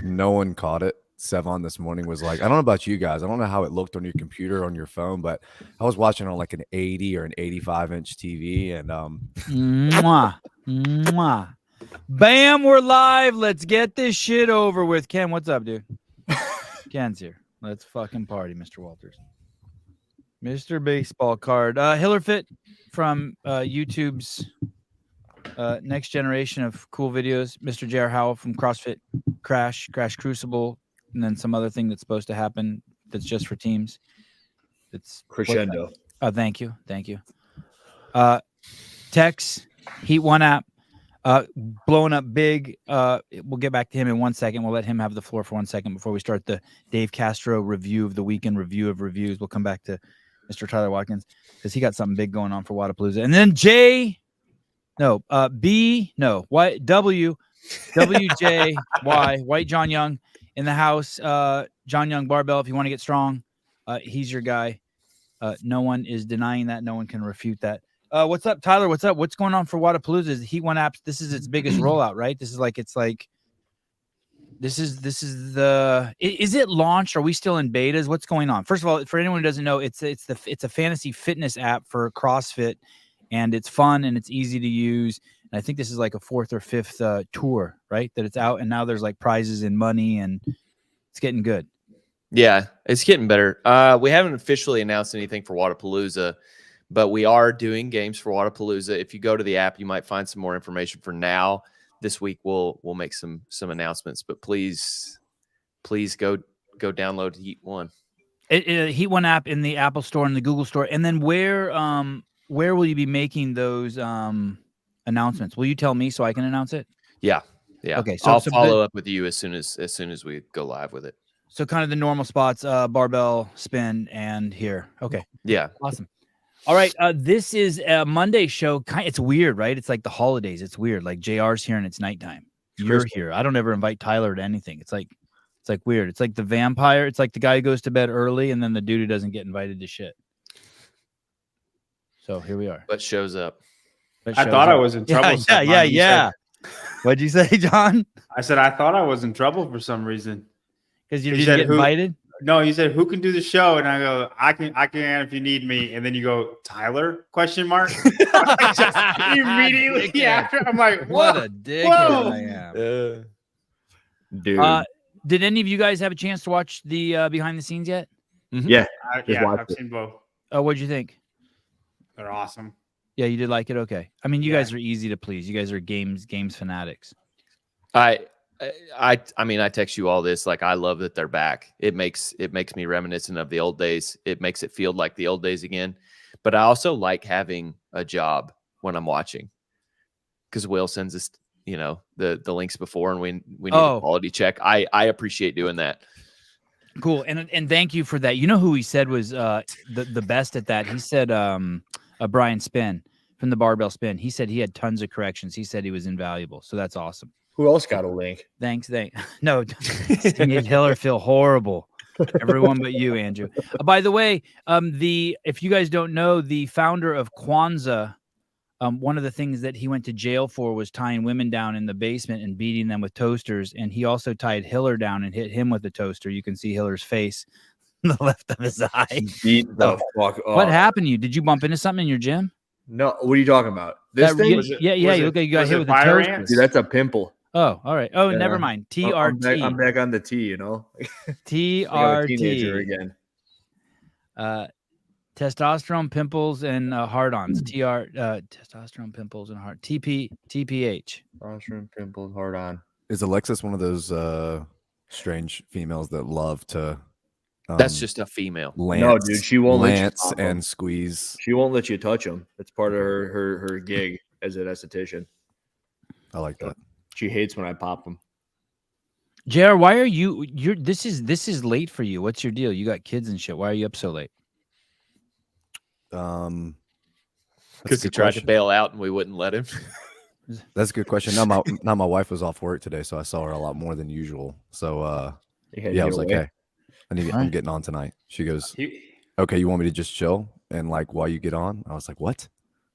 No one caught it. Sevan this morning was like, I don't know about you guys. I don't know how it looked on your computer, on your phone, but I was watching on like an 80 or an 85-inch TV, and Mwah. Mwah. Bam, we're live. Let's get this shit over with. Ken, what's up, dude? Ken's here. Let's fucking party, Mr. Walters. Mr. Baseball Card. HillerFit from YouTube's next generation of cool videos. Mr. J.R. Howell from CrossFit Crash Crucible, and then some other thing that's supposed to happen that's just for teams. It's Crescendo. Thank you. Tex, Heat One app, blowing up big. We'll get back to him in 1 second. We'll let him have the floor for 1 second before we start the Dave Castro review of the weekend review of reviews. We'll come back to Mr. Tyler Watkins because he got something big going on for Wadapalooza. And then WJY, White John Young in the house. John Young Barbell, if you want to get strong, he's your guy. No one is denying that. No one can refute that. What's up, Tyler? What's up? What's going on for Wadapalooza? Is the Heat One apps? This is its biggest rollout, right? This is is it launched? Are we still in betas? What's going on? First of all, for anyone who doesn't know, it's a fantasy fitness app for CrossFit, and it's fun and it's easy to use. And I think this is like a fourth or fifth tour, right? That it's out, and now there's like prizes and money, and it's getting good. Yeah, it's getting better. We haven't officially announced anything for Wadapalooza, but we are doing games for Wadapalooza. If you go to the app, you might find some more information. For now, this week we'll make some announcements. But please go download Heat One. Heat One app in the Apple Store and the Google Store. And then where will you be making those announcements? Will you tell me so I can announce it? Yeah. Okay, so I'll follow up with you as soon as we go live with it. So kind of the normal spots, barbell, spin, and here. Okay. Yeah. Awesome. All right. This is a Monday show. It's weird, right? It's like the holidays. It's weird. Like JR's here and it's nighttime. You're here. I don't ever invite Tyler to anything. It's like weird. It's like the vampire. It's like the guy who goes to bed early and then the dude who doesn't get invited to shit. So here we are. But shows up. I thought I was in trouble. Yeah. What'd you say, John? I said I thought I was in trouble for some reason. Because you didn't get invited? No, you said who can do the show, and I go, I can if you need me, and then you go, Tyler? ? Just immediately after, I'm like, what a dickhead I am. Dude. Did any of you guys have a chance to watch the behind the scenes yet? Mm-hmm. Yeah, I've seen both. What'd you think? They're awesome. Yeah, you did like it. Okay, I mean, you guys are easy to please. You guys are games fanatics. I mean, I text you all this. Like, I love that they're back. It makes me reminiscent of the old days. It makes it feel like the old days again. But I also like having a job when I'm watching, because Will sends us, the links before, and we need a quality check. I appreciate doing that. Cool, and thank you for that. You know who he said was the best at that? He said Brian Spin from the Barbell Spin. He said he had tons of corrections. He said he was invaluable. So that's awesome. Who else got a link? Thanks. No, made Hiller feel horrible. Everyone but you, Andrew. By the way, if you guys don't know, the founder of Kwanzaa, one of the things that he went to jail for was tying women down in the basement and beating them with toasters. And he also tied Hiller down and hit him with a toaster. You can see Hiller's face on the left of his eye. Beat the fuck off. What happened to you? Did you bump into something in your gym? No. What are you talking about? This thing? You got hit with a toaster. Dude, that's a pimple. Oh, all right. Oh, yeah. Never mind. TRT. I'm back on the T, TRT. Teenager again. Testosterone, pimples, and hard-ons. Testosterone, pimples, and TPH. Testosterone, pimples, hard-on. Is Alexis one of those strange females that love to? That's just a female. No, dude, she won't lance and squeeze. She won't let you touch them. It's part of her gig as an esthetician. I like that. She hates when I pop them. JR, why are you're this is late for you. What's your deal? You got kids and shit. Why are you up so late? Because he tried to bail out and we wouldn't let him. That's a good question. Now my wife was off work today, so I saw her a lot more than usual. So I was like, hey, I'm getting on tonight. She goes, okay, you want me to just chill and like while you get on? I was like, what?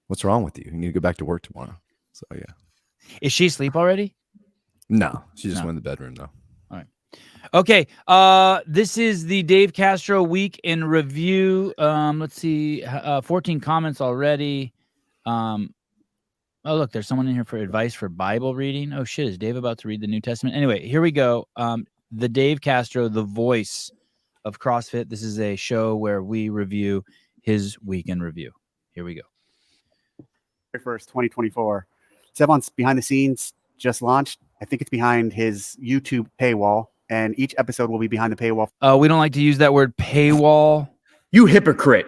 What's wrong with you? You need to go back to work tomorrow. So yeah. Is she asleep already? No, she just went in the bedroom though. Okay. This is the Dave Castro week in review. Let's see. 14 comments already. Oh, look, there's someone in here for advice for Bible reading. Oh shit, is Dave about to read the New Testament? Anyway, here we go. The Dave Castro, the voice of CrossFit. This is a show where we review his week in review. Here we go. 1st, 2024. Sevan's behind the scenes just launched. I think it's behind his YouTube paywall, and each episode will be behind the paywall. We don't like to use that word paywall. You hypocrite.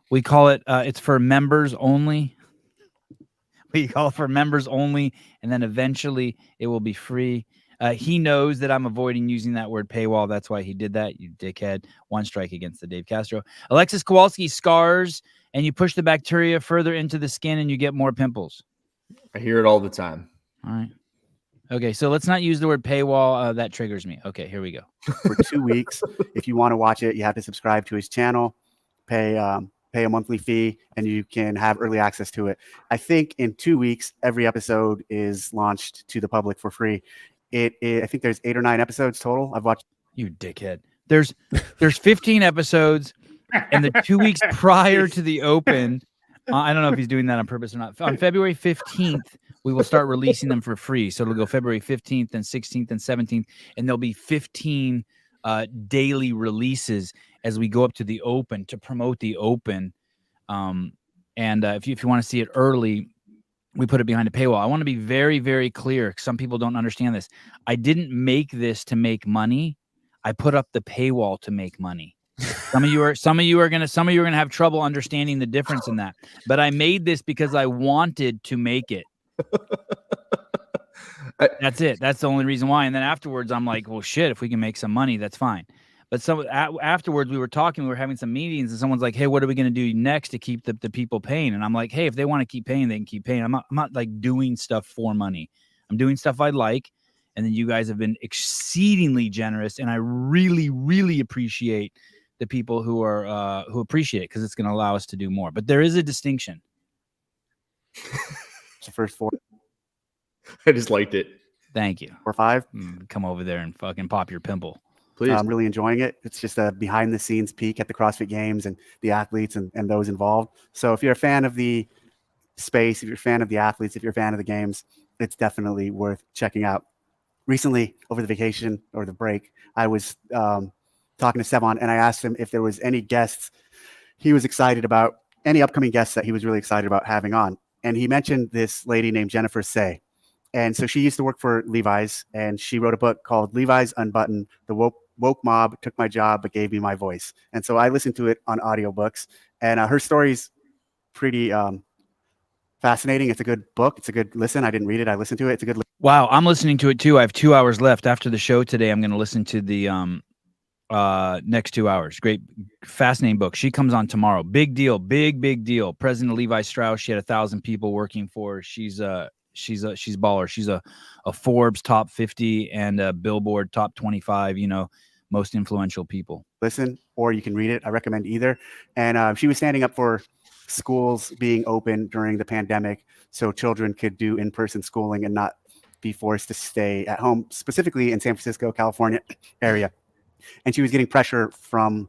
We call it, it's for members only. We call it for members only, and then eventually it will be free. He knows that I'm avoiding using that word paywall. That's why he did that, you dickhead. One strike against the Dave Castro. Alexis Kowalski, scars, and you push the bacteria further into the skin and you get more pimples. I hear it all the time. All right. Okay, so let's not use the word paywall. That triggers me. Okay, here we go. For 2 weeks. If you want to watch it, you have to subscribe to his channel, pay a monthly fee, and you can have early access to it. I think in 2 weeks, every episode is launched to the public for free. I think there's 8 or 9 episodes total. I've watched. You dickhead. There's 15 episodes, and the 2 weeks prior to the Open, I don't know if he's doing that on purpose or not. On February 15th, we will start releasing them for free. So it'll go February 15th and 16th and 17th, and there'll be 15 daily releases as we go up to the Open to promote the Open. If you want to see it early, we put it behind a paywall. I want to be very, very clear. Some people don't understand this. I didn't make this to make money. I put up the paywall to make money. Some of you are gonna have trouble understanding the difference in that. But I made this because I wanted to make it. That's it. That's the only reason why. And then afterwards, I'm like, well, shit, if we can make some money, that's fine. But afterwards, we were talking, we were having some meetings, and someone's like, hey, what are we going to do next to keep the people paying? And I'm like, hey, if they want to keep paying, they can keep paying. I'm not like doing stuff for money. I'm doing stuff I like. And then you guys have been exceedingly generous. And I really, really appreciate the people who appreciate it, because it's going to allow us to do more. But there is a distinction. The first 4. I just liked it. Thank you. 4 or 5. Come over there and fucking pop your pimple. Please. I'm really enjoying it. It's just a behind the scenes peek at the CrossFit Games and the athletes and those involved. So if you're a fan of the space, if you're a fan of the athletes, if you're a fan of the games, it's definitely worth checking out. Recently, over the vacation or the break, I was talking to Sevan, and I asked him if there was any guests he was excited about, any upcoming guests that he was really excited about having on. And he mentioned this lady named Jennifer Say. And so she used to work for Levi's, and she wrote a book called Levi's Unbuttoned. The woke mob took my job but gave me my voice. And so I listened to it on audiobooks, and her story's pretty fascinating. It's a good book. It's a good listen. I didn't read it. I listened to it. It's a good listen. Wow, I'm listening to it too. I have 2 hours left after the show today. I'm going to listen to the next 2 hours. Great, fascinating book. She comes on tomorrow. Big deal. Big deal. President of Levi Strauss. She had 1,000 people working for her. She's baller. She's a Forbes top 50 and a Billboard top 25, most influential people. Listen, or you can read it. I recommend either. And she was standing up for schools being open during the pandemic so children could do in-person schooling and not be forced to stay at home, specifically in San Francisco, California area. And she was getting pressure from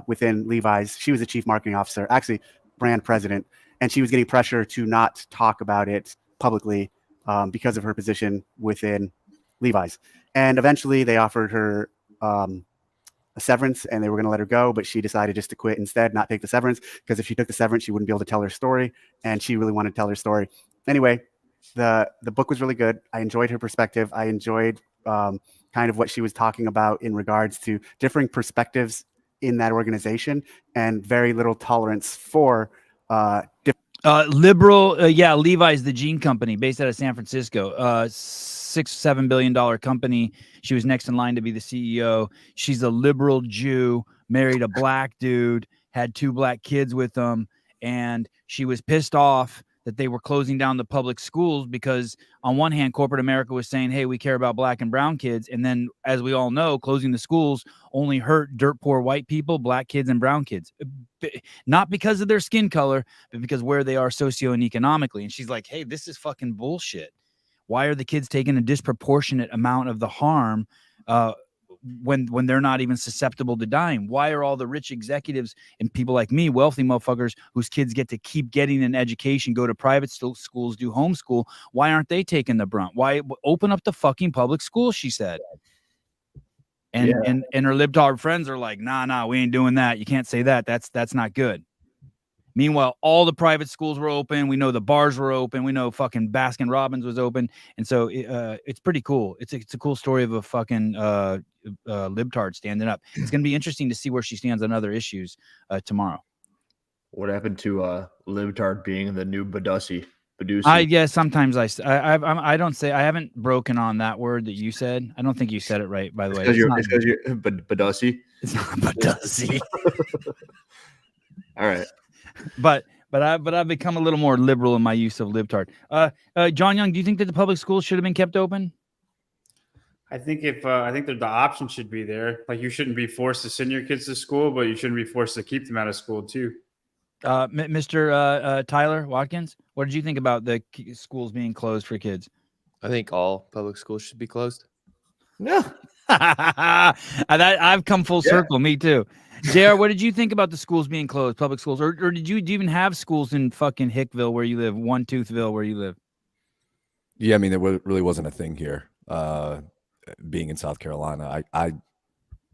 within Levi's. She was the chief marketing officer, actually brand president. And she was getting pressure to not talk about it publicly because of her position within Levi's. And eventually they offered her a severance, and they were going to let her go, but she decided just to quit instead, not take the severance, because if she took the severance, she wouldn't be able to tell her story, and she really wanted to tell her story. Anyway, the book was really good. I enjoyed her perspective. I enjoyed kind of what she was talking about in regards to differing perspectives in that organization and very little tolerance for liberal. Levi's the jean company based out of San Francisco, $6-7 billion company. She was next in line to be the CEO. She's a liberal Jew, married a black dude, had 2 black kids with them. And she was pissed off that they were closing down the public schools because on one hand, corporate America was saying, hey, we care about black and brown kids. And then, as we all know, closing the schools only hurt dirt poor white people, black kids and brown kids, not because of their skin color, but because where they are socio and economically. And she's like, hey, this is fucking bullshit. Why are the kids taking a disproportionate amount of the harm when they're not even susceptible to dying? Why are all the rich executives and people like me, wealthy motherfuckers whose kids get to keep getting an education, go to private schools, do homeschool? Why aren't they taking the brunt? Why open up the fucking public schools? She said. And her libtard friends are like, nah, we ain't doing that. You can't say that. That's not good. Meanwhile, all the private schools were open. We know the bars were open. We know fucking Baskin Robbins was open. And so it's pretty cool. It's a cool story of a fucking libtard standing up. It's going to be interesting to see where she stands on other issues tomorrow. What happened to libtard being the new Badusi? Sometimes I don't say, I haven't broken on that word that you said. I don't think you said it right, by the way. It's because you're Badusi. It's not Badusi. All right. But I've become a little more liberal in my use of libtard. John Young, do you think that the public schools should have been kept open? I think that the option should be there. Like, you shouldn't be forced to send your kids to school, but you shouldn't be forced to keep them out of school too. Mr. Tyler Watkins, what did you think about the schools being closed for kids? I think all public schools should be closed. No. I've come full circle. Me too. JR, what did you think about the schools being closed, public schools? Or do you even have schools in fucking Hickville where you live, One Toothville where you live? Yeah, I mean, there really wasn't a thing here. Being in South Carolina, I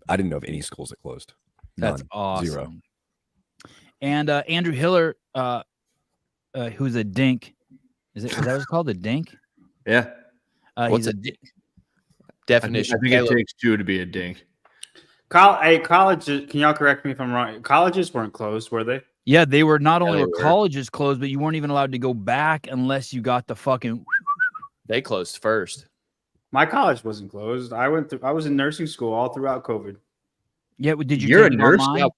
didn't know of any schools that closed. That's None. awesome. 0. And Andrew Hiller, who's a dink. Is that what it's called? A dink? Yeah. He's a dink. Definition. I think it takes 2 to be a dink. Colleges, can y'all correct me if I'm wrong? Colleges weren't closed, were they? Yeah, they were. Not only were colleges closed, but you weren't even allowed to go back unless you got the fucking. They closed first. My college wasn't closed. I was in nursing school all throughout COVID. Yeah, did you? You're a take it nurse? online? Now,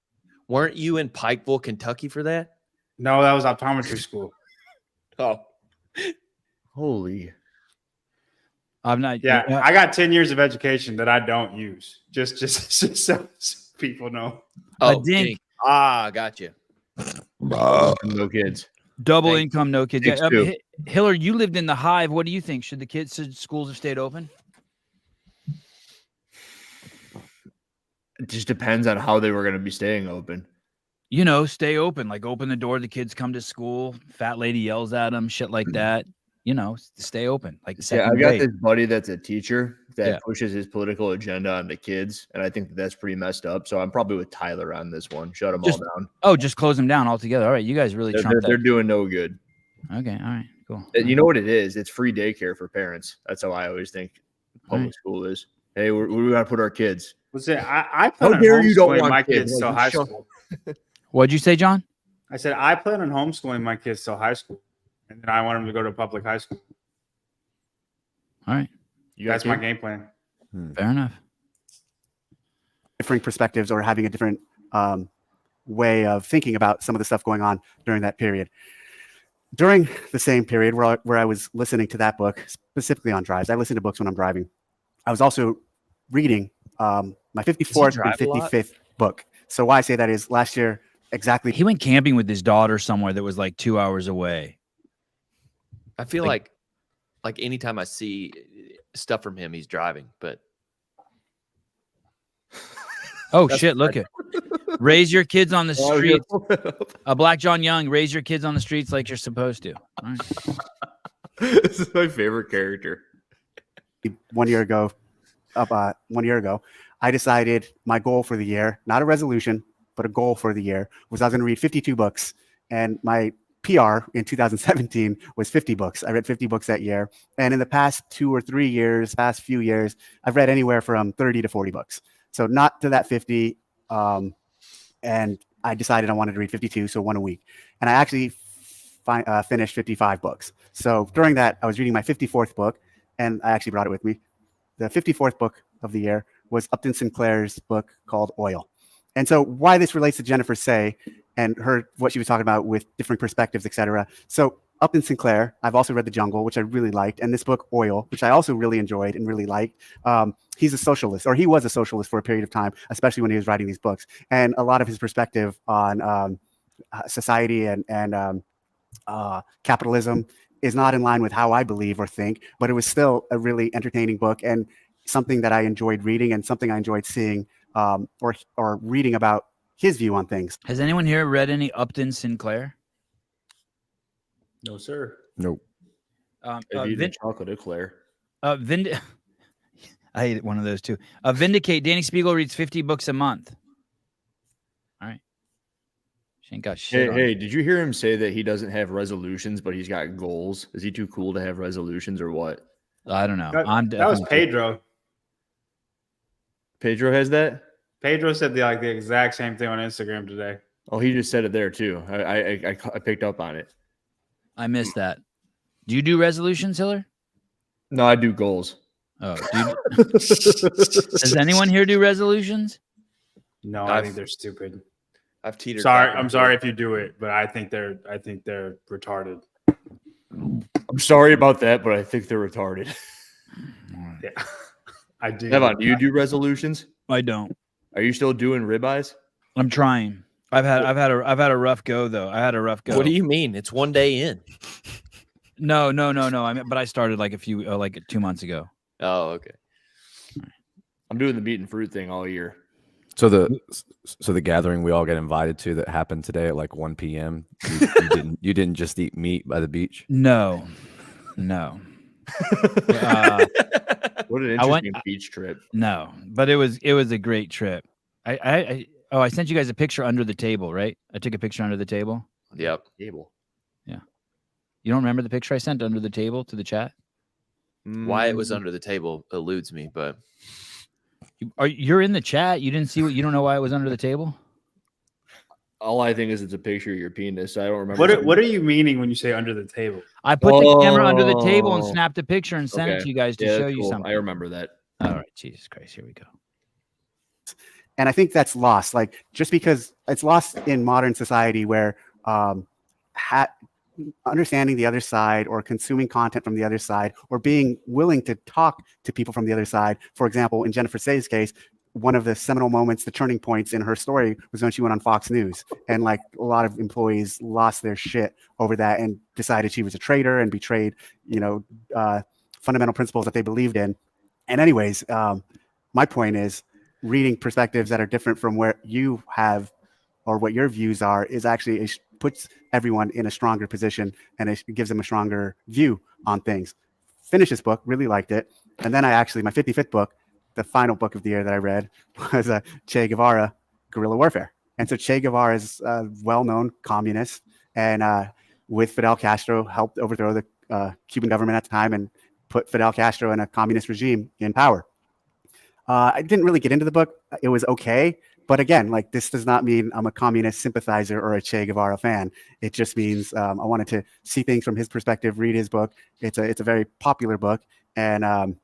weren't you in Pikeville, Kentucky for that? No, that was optometry school. Oh, Holy. I'm not. Yeah, I got 10 years of education that I don't use. Just so people know. A dink. Got you. No kids. Double Thanks. income, no kids. Thanks, Yeah, too. Hiller, you lived in the Hive. What do you think? Should schools have stayed open? It just depends on how they were going to be staying open. You know, stay open. Like, open the door. The kids come to school. Fat lady yells at them. Shit like that. You know, stay open. Like, Yeah, I got this buddy that's a teacher that pushes his political agenda on the kids, and I think that's pretty messed up. So I'm probably with Tyler on this one. Shut them all down. Oh, just close them down altogether. All right, you guys really trumped that. They're doing no good. Okay, all right, cool. You know what it is? It's free daycare for parents. That's how I always think public school is. Hey, we got to put our kids. Was it? I How plan on dare you don't homeschooling want my kids? kids till high school. What'd you say, John? I said I plan on homeschooling my kids till high school, and then I want them to go to public high school. All right, That's my game plan. fair enough. Different perspectives or having a different way of thinking about some of the stuff going on during that period. During the same period where I was listening to that book, specifically on drives, I listen to books when I'm driving. I was also reading my 54th and 55th book. So why I say that is last year, exactly. He went camping with his daughter somewhere that was like 2 hours away. I feel like anytime I see stuff from him, he's driving. But oh shit! Look at raise your kids on the streets. Black John Young, raise your kids on the streets like you're supposed to. All right. This is my favorite character. 1 year ago, I decided my goal for the year, not a resolution, but a goal for the year, was I was going to read 52 books. And my PR in 2017 was 50 books. I read 50 books that year. And in the past few years, I've read anywhere from 30 to 40 books. So not to that 50. And I decided I wanted to read 52, so one a week. And I actually finished 55 books. So during that, I was reading my 54th book, and I actually brought it with me. The 54th book of the year was Upton Sinclair's book called Oil. And so why this relates to Jennifer Say and what she was talking about with different perspectives, etc. So Upton Sinclair, I've also read The Jungle, which I really liked, and this book Oil, which I also really enjoyed and really liked. He's a socialist, or he was a socialist for a period of time, especially when he was writing these books. And a lot of his perspective on society and capitalism is not in line with how I believe or think, but it was still a really entertaining book. And something that I enjoyed reading and something I enjoyed seeing or reading about his view on things. Has anyone here read any Upton Sinclair? No, sir. Nope. Chocolate eclair. I ate one of those too. Vindicate. Danny Spiegel reads 50 books a month. All right. She ain't got shit. Hey, did you hear him say that he doesn't have resolutions, but he's got goals? Is he too cool to have resolutions or what? I don't know. That was Pedro. Pedro has that? Pedro said the exact same thing on Instagram today. Oh, he just said it there too. I picked up on it. I missed that. Do you do resolutions, Hiller? No, I do goals. Oh, does anyone here do resolutions? No, I think they're stupid. I've teetered. I'm sorry if you do it, but I think they're retarded. I'm sorry about that, but I think they're retarded. Yeah, I do. Sevan, do you do resolutions? I don't. Are you still doing ribeyes? I'm trying. I've had a rough go though. I had a rough go. What do you mean? It's one day in. No. But I started like 2 months ago. Oh, okay. I'm doing the meat and fruit thing all year. So the gathering we all got invited to that happened today at like 1 p.m. You didn't just eat meat by the beach? No. What an interesting beach trip. No, but it was a great trip. I sent you guys a picture under the table, right? I took a picture under the table. Yep. Table. Yeah. You don't remember the picture I sent under the table to the chat? Why it was under the table eludes me, but you're in the chat. You didn't see you don't know why it was under the table? All I think is it's a picture of your penis. I don't remember. What are you meaning when you say under the table? I put the camera under the table and snapped a picture and sent it to you guys to show you something. I remember that. All right, Jesus Christ, here we go. And I think that's lost. Like, just because it's lost in modern society where understanding the other side or consuming content from the other side or being willing to talk to people from the other side. For example, in Jennifer Say's case, one of the seminal moments, the turning points in her story was when she went on Fox News. And like a lot of employees lost their shit over that and decided she was a traitor and betrayed, fundamental principles that they believed in. And anyways, my point is reading perspectives that are different from where you have or what your views are is actually puts everyone in a stronger position and it gives them a stronger view on things. Finished this book, really liked it. And then my 55th book, the final book of the year that I read was Che Guevara, Guerrilla Warfare. And so Che Guevara is a well-known communist and with Fidel Castro helped overthrow the Cuban government at the time and put Fidel Castro in a communist regime in power. I didn't really get into the book. It was okay. But again, like this does not mean I'm a communist sympathizer or a Che Guevara fan. It just means I wanted to see things from his perspective, read his book. It's a very popular book and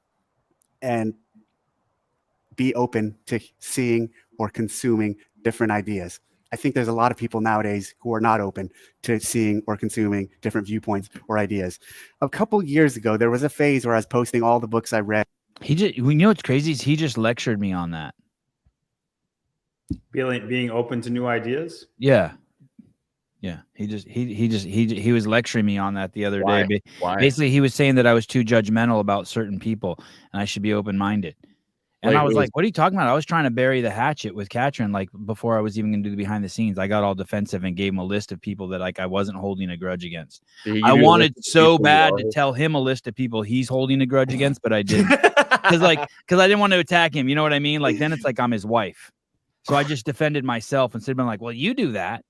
be open to seeing or consuming different ideas. I think there's a lot of people nowadays who are not open to seeing or consuming different viewpoints or ideas. A couple years ago, there was a phase where I was posting all the books I read. What's crazy is he just lectured me on that. Being open to new ideas. Yeah. He was lecturing me on that the other day. Why? Basically, he was saying that I was too judgmental about certain people and I should be open-minded. And I was like, what are you talking about? I was trying to bury the hatchet with Katrin, like before I was even going to do the behind the scenes. I got all defensive and gave him a list of people that I wasn't holding a grudge against. I wanted so bad to tell him a list of people he's holding a grudge against, but I didn't. Because I didn't want to attack him. You know what I mean? Like then it's like I'm his wife. So I just defended myself instead of being like, well, you do that.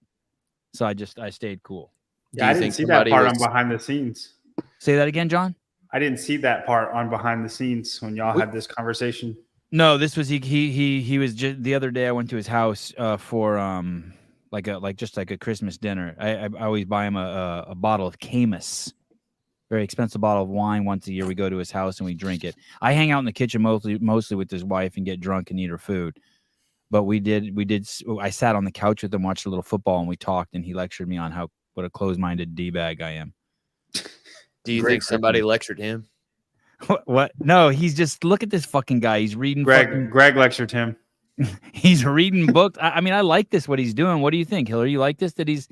So I stayed cool. Yeah, I didn't see that part on behind the scenes. Say that again, John? I didn't see that part on behind the scenes when y'all had this conversation. No, this was he was just the other day. I went to his house for just like a Christmas dinner. I always buy him a bottle of Camus, very expensive bottle of wine once a year. We go to his house and we drink it. I hang out in the kitchen mostly with his wife and get drunk and eat her food. But we did. I sat on the couch with him, watched a little football, and we talked. And he lectured me on what a closed-minded d-bag I am. Do you think somebody lectured him? What? No, he's just look at this fucking guy. He's reading. Greg lectured him. He's reading books. I mean, I like this. What he's doing. What do you think, Hiller? You like this? That he's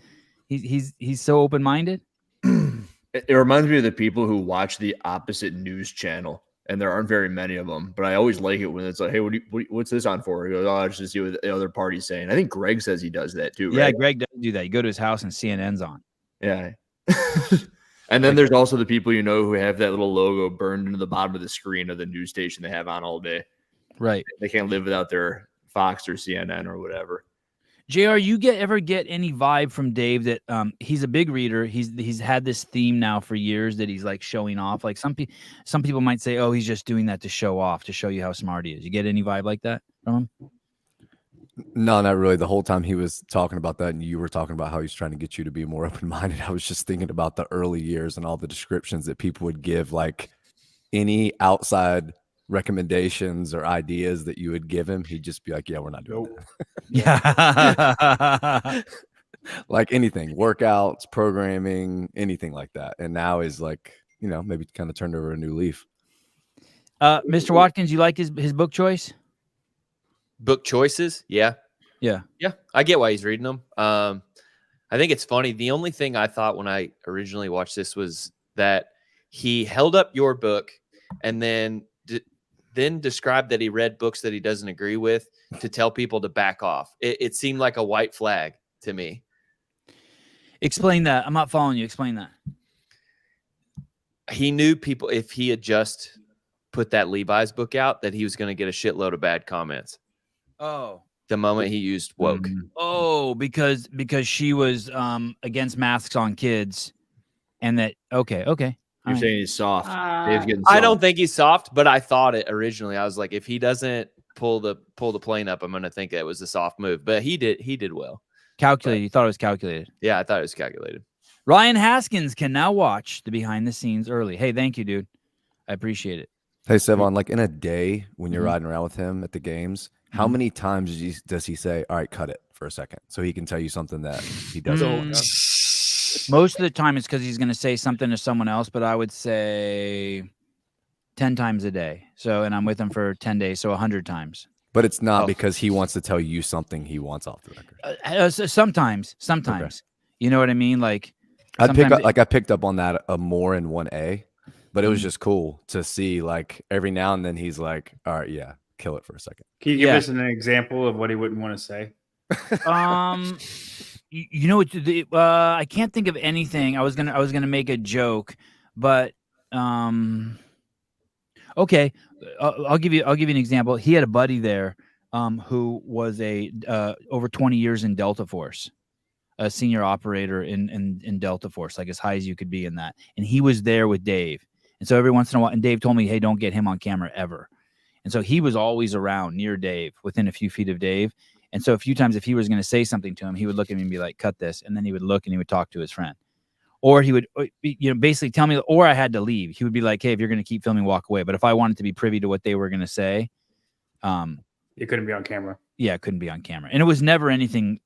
so open-minded. It reminds me of the people who watch the opposite news channel and there aren't very many of them. But I always like it when it's like, hey, what's this on for? He goes, oh, just to see what the other party's saying. I think Greg says he does that too. Yeah, right? Greg does do that. You go to his house and CNN's on. Yeah. And then there's also the people who have that little logo burned into the bottom of the screen of the news station they have on all day. Right. They can't live without their Fox or CNN or whatever. JR, you ever get any vibe from Dave that he's a big reader? He's had this theme now for years that he's like showing off. Like some people might say, oh, he's just doing that to show off, to show you how smart he is. You get any vibe like that from him? No, not really. The whole time he was talking about that and you were talking about how he's trying to get you to be more open-minded, I was just thinking about the early years and all the descriptions that people would give, like any outside recommendations or ideas that you would give him, he'd just be like, yeah, we're not doing that. Yeah. Like anything, workouts, programming, anything like that. And now is like, maybe kind of turned over a new leaf. Mr. Watkins, you like his book choice? Book choices? Yeah. Yeah. I get why he's reading them. I think it's funny. The only thing I thought when I originally watched this was that he held up your book and then described that he read books that he doesn't agree with to tell people to back off. It seemed like a white flag to me. Explain that. I'm not following you. Explain that. He knew people, if he had just put that Levi's book out, that he was going to get a shitload of bad comments. Oh. The moment he used woke. Oh, because she was against masks on kids, and that okay. You're saying he's soft. Dave's getting soft. I don't think he's soft, but I thought it originally. I was like, if he doesn't pull the plane up, I'm going to think that was a soft move. But he did well. Calculated. You thought it was calculated. Yeah, I thought it was calculated. Ryan Haskins can now watch the behind the scenes early. Hey, thank you, dude. I appreciate it. Hey, Sevan, like in a day when you're riding around with him at the games, how many times does he say, all right, cut it for a second, so he can tell you something that he doesn't? Most of the time it's because he's going to say something to someone else, but I would say 10 times a day. So, and I'm with him for 10 days, so 100 times. But it's not because he wants to tell you something he wants off the record. Sometimes. Okay. You know what I mean? Like I picked up on that more in 1A, but it was just cool to see, like, every now and then he's like, all right, yeah, kill it for a second. Can you give us an example of what he wouldn't want to say? I can't think of anything. I was gonna make a joke, but okay, I'll give you an example. He had a buddy there who was over 20 years in Delta Force, a senior operator in Delta Force, like as high as you could be in that. And he was there with Dave. And so every once in a while, and Dave told me, hey, don't get him on camera ever. And so he was always around near Dave, within a few feet of Dave. And so a few times if he was going to say something to him, he would look at me and be like, cut this. And then he would look and he would talk to his friend. Or he would, basically tell me, or I had to leave. He would be like, hey, if you're going to keep filming, walk away. But if I wanted to be privy to what they were going to say, it couldn't be on camera. Yeah, it couldn't be on camera. And it was never anything.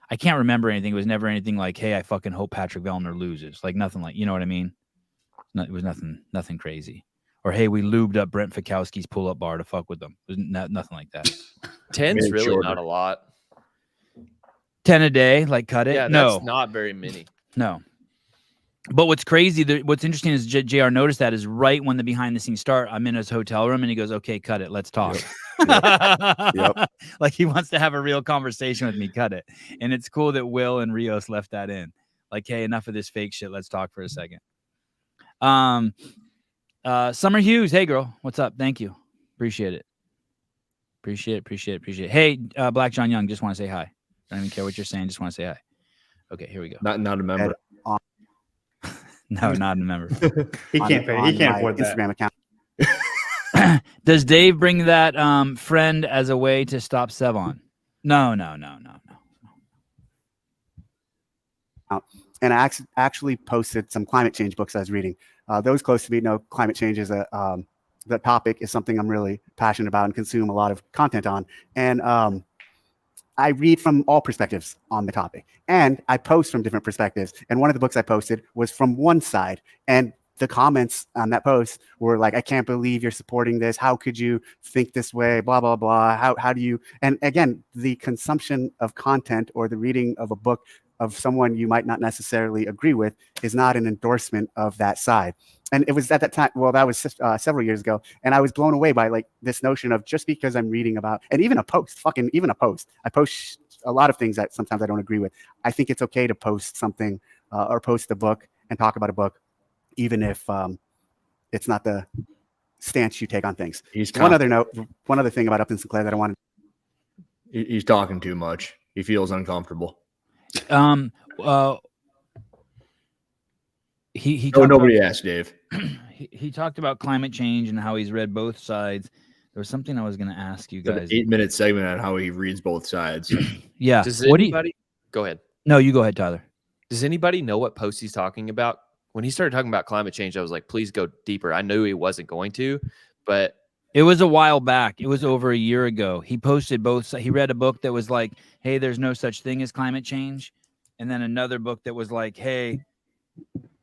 I can't remember anything. It was never anything like, hey, I fucking hope Patrick Vellner loses. Like nothing like, you know what I mean? It was nothing crazy. Or, hey, we lubed up Brent Fikowski's pull-up bar to fuck with them. It was nothing like that. 10's really not a lot. 10 a day, like cut it? Yeah, that's not very many. No. But what's crazy, what's interesting is JR noticed that is right when the behind the scenes start, I'm in his hotel room and he goes, okay, cut it. Let's talk. Yep. Like he wants to have a real conversation with me. Cut it. And it's cool that Will and Rios left that in. Like, hey, enough of this fake shit. Let's talk for a second. Summer Hughes. Hey girl. What's up? Thank you. Appreciate it. Appreciate it. Hey, Black John Young. Just want to say hi. Don't even care what you're saying. Just want to say hi. Okay, here we go. Not a member. No, not a member. He can't pay. He can't afford that. Instagram account. Does Dave bring that friend as a way to stop Sevan? No. And I actually posted some climate change books I was reading. Those close to me know climate change is the topic is something I'm really passionate about and consume a lot of content on. And I read from all perspectives on the topic, and I post from different perspectives. And one of the books I posted was from one side, and the comments on that post were like, I can't believe you're supporting this. How could you think this way? Blah, blah, blah. How do you? And again, the consumption of content or the reading of a book of someone you might not necessarily agree with is not an endorsement of that side. And it was at that time, well, that was several years ago. And I was blown away by like this notion of just because I'm reading about, and even a post, I post a lot of things that sometimes I don't agree with. I think it's okay to post something or post a book and talk about a book, even if it's not the stance you take on things. One other thing about Upton Sinclair that I wanted. He's talking too much. He feels uncomfortable. Nobody asked Dave. He talked about climate change and how he's read both sides. There was something I was going to ask you guys. An 8-minute segment on how he reads both sides. Yeah. Does anybody go ahead? No, you go ahead, Tyler. Does anybody know what post he's talking about? When he started talking about climate change, I was like, please go deeper. I knew he wasn't going to, but it was a while back. It was over a year ago. He posted both. He read a book that was like, hey, there's no such thing as climate change. And then another book that was like, hey,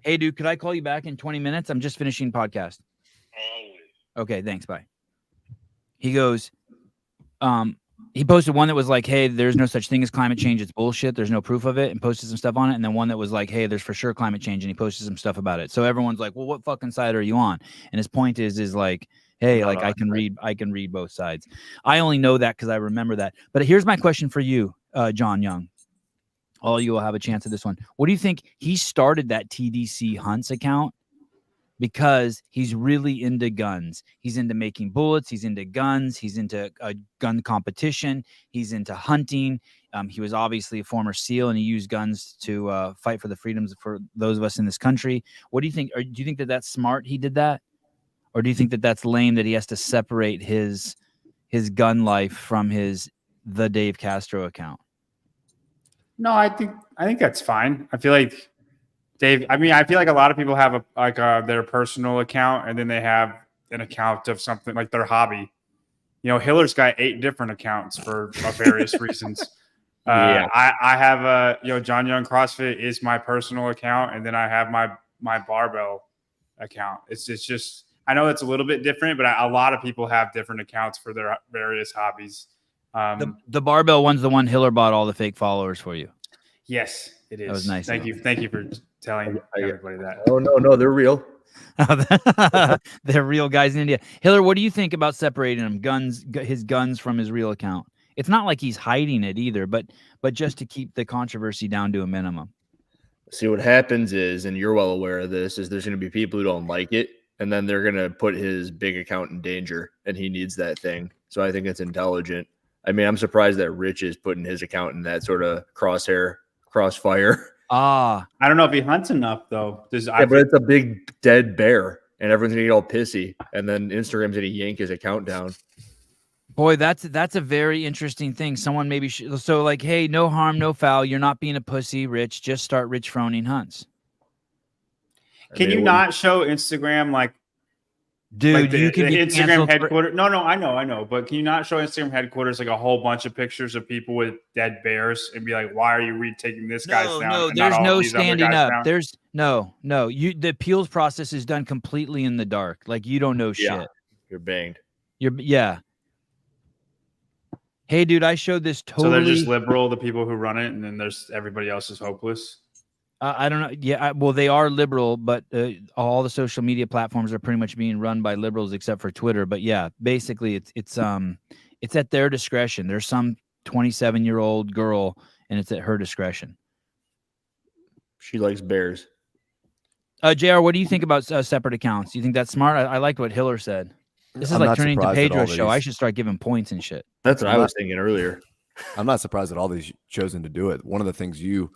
dude, could I call you back in 20 minutes? I'm just finishing podcast. Okay, thanks. Bye. He goes, he posted one that was like, hey, there's no such thing as climate change. It's bullshit. There's no proof of it, and posted some stuff on it. And then one that was like, hey, there's for sure climate change. And he posted some stuff about it. So everyone's like, well, what fucking side are you on? And his point is like, hey, I can read both sides. I only know that because I remember that. But here's my question for you, John Young. All you will have a chance at this one. What do you think? He started that TDC Hunts account because he's really into guns. He's into making bullets. He's into guns. He's into a gun competition. He's into hunting. He was obviously a former SEAL, and he used guns to fight for the freedoms for those of us in this country. What do you think? Or do you think that that's smart he did that? Or do you think that that's lame that he has to separate his gun life from the Dave Castro account? No, I think that's fine. I feel like Dave. I mean, I feel like a lot of people have their personal account, and then they have an account of something like their hobby. You know, Hiller's got 8 different accounts for various reasons. I have John Young CrossFit is my personal account, and then I have my barbell account. It's just I know it's a little bit different, but a lot of people have different accounts for their various hobbies. The barbell one's the one Hiller bought all the fake followers for you. Yes, it is. That was nice. Thank you for telling everybody that. Oh no, they're real. They're real guys in India. Hiller, what do you think about separating his guns from his real account? It's not like he's hiding it either, but just to keep the controversy down to a minimum. See, what happens is, and you're well aware of this, is there's going to be people who don't like it, and then they're going to put his big account in danger, and he needs that thing. So I think it's intelligent. I mean, I'm surprised that Rich is putting his account in that sort of crossfire. I don't know if he hunts enough though. But it's a big dead bear, and everyone's gonna get all pissy, and then Instagram's gonna yank his account down. Boy, that's a very interesting thing. Someone maybe so like, hey, no harm, no foul. You're not being a pussy, Rich. Just start Rich Froning Hunts. Can you not show Instagram like? Dude, like you can the get Instagram headquarters. No, I know. But can you not show Instagram headquarters like a whole bunch of pictures of people with dead bears and be like, why are you retaking this guy's down? No, there's no standing up. Down? There's no. The appeals process is done completely in the dark. Like you don't know shit. You're banged. Yeah. Hey, dude, I showed this totally. So they're just liberal, the people who run it, and then there's everybody else is hopeless. I don't know. Yeah, well, they are liberal, but all the social media platforms are pretty much being run by liberals except for Twitter. But yeah, basically, it's at their discretion. There's some 27-year-old girl, and it's at her discretion. She likes bears. JR, what do you think about separate accounts? Do you think that's smart? I liked what Hiller said. This is like turning into Pedro's show. I should start giving points and shit. That's what I was thinking earlier. I'm not surprised that all these chosen to do it. One of the things you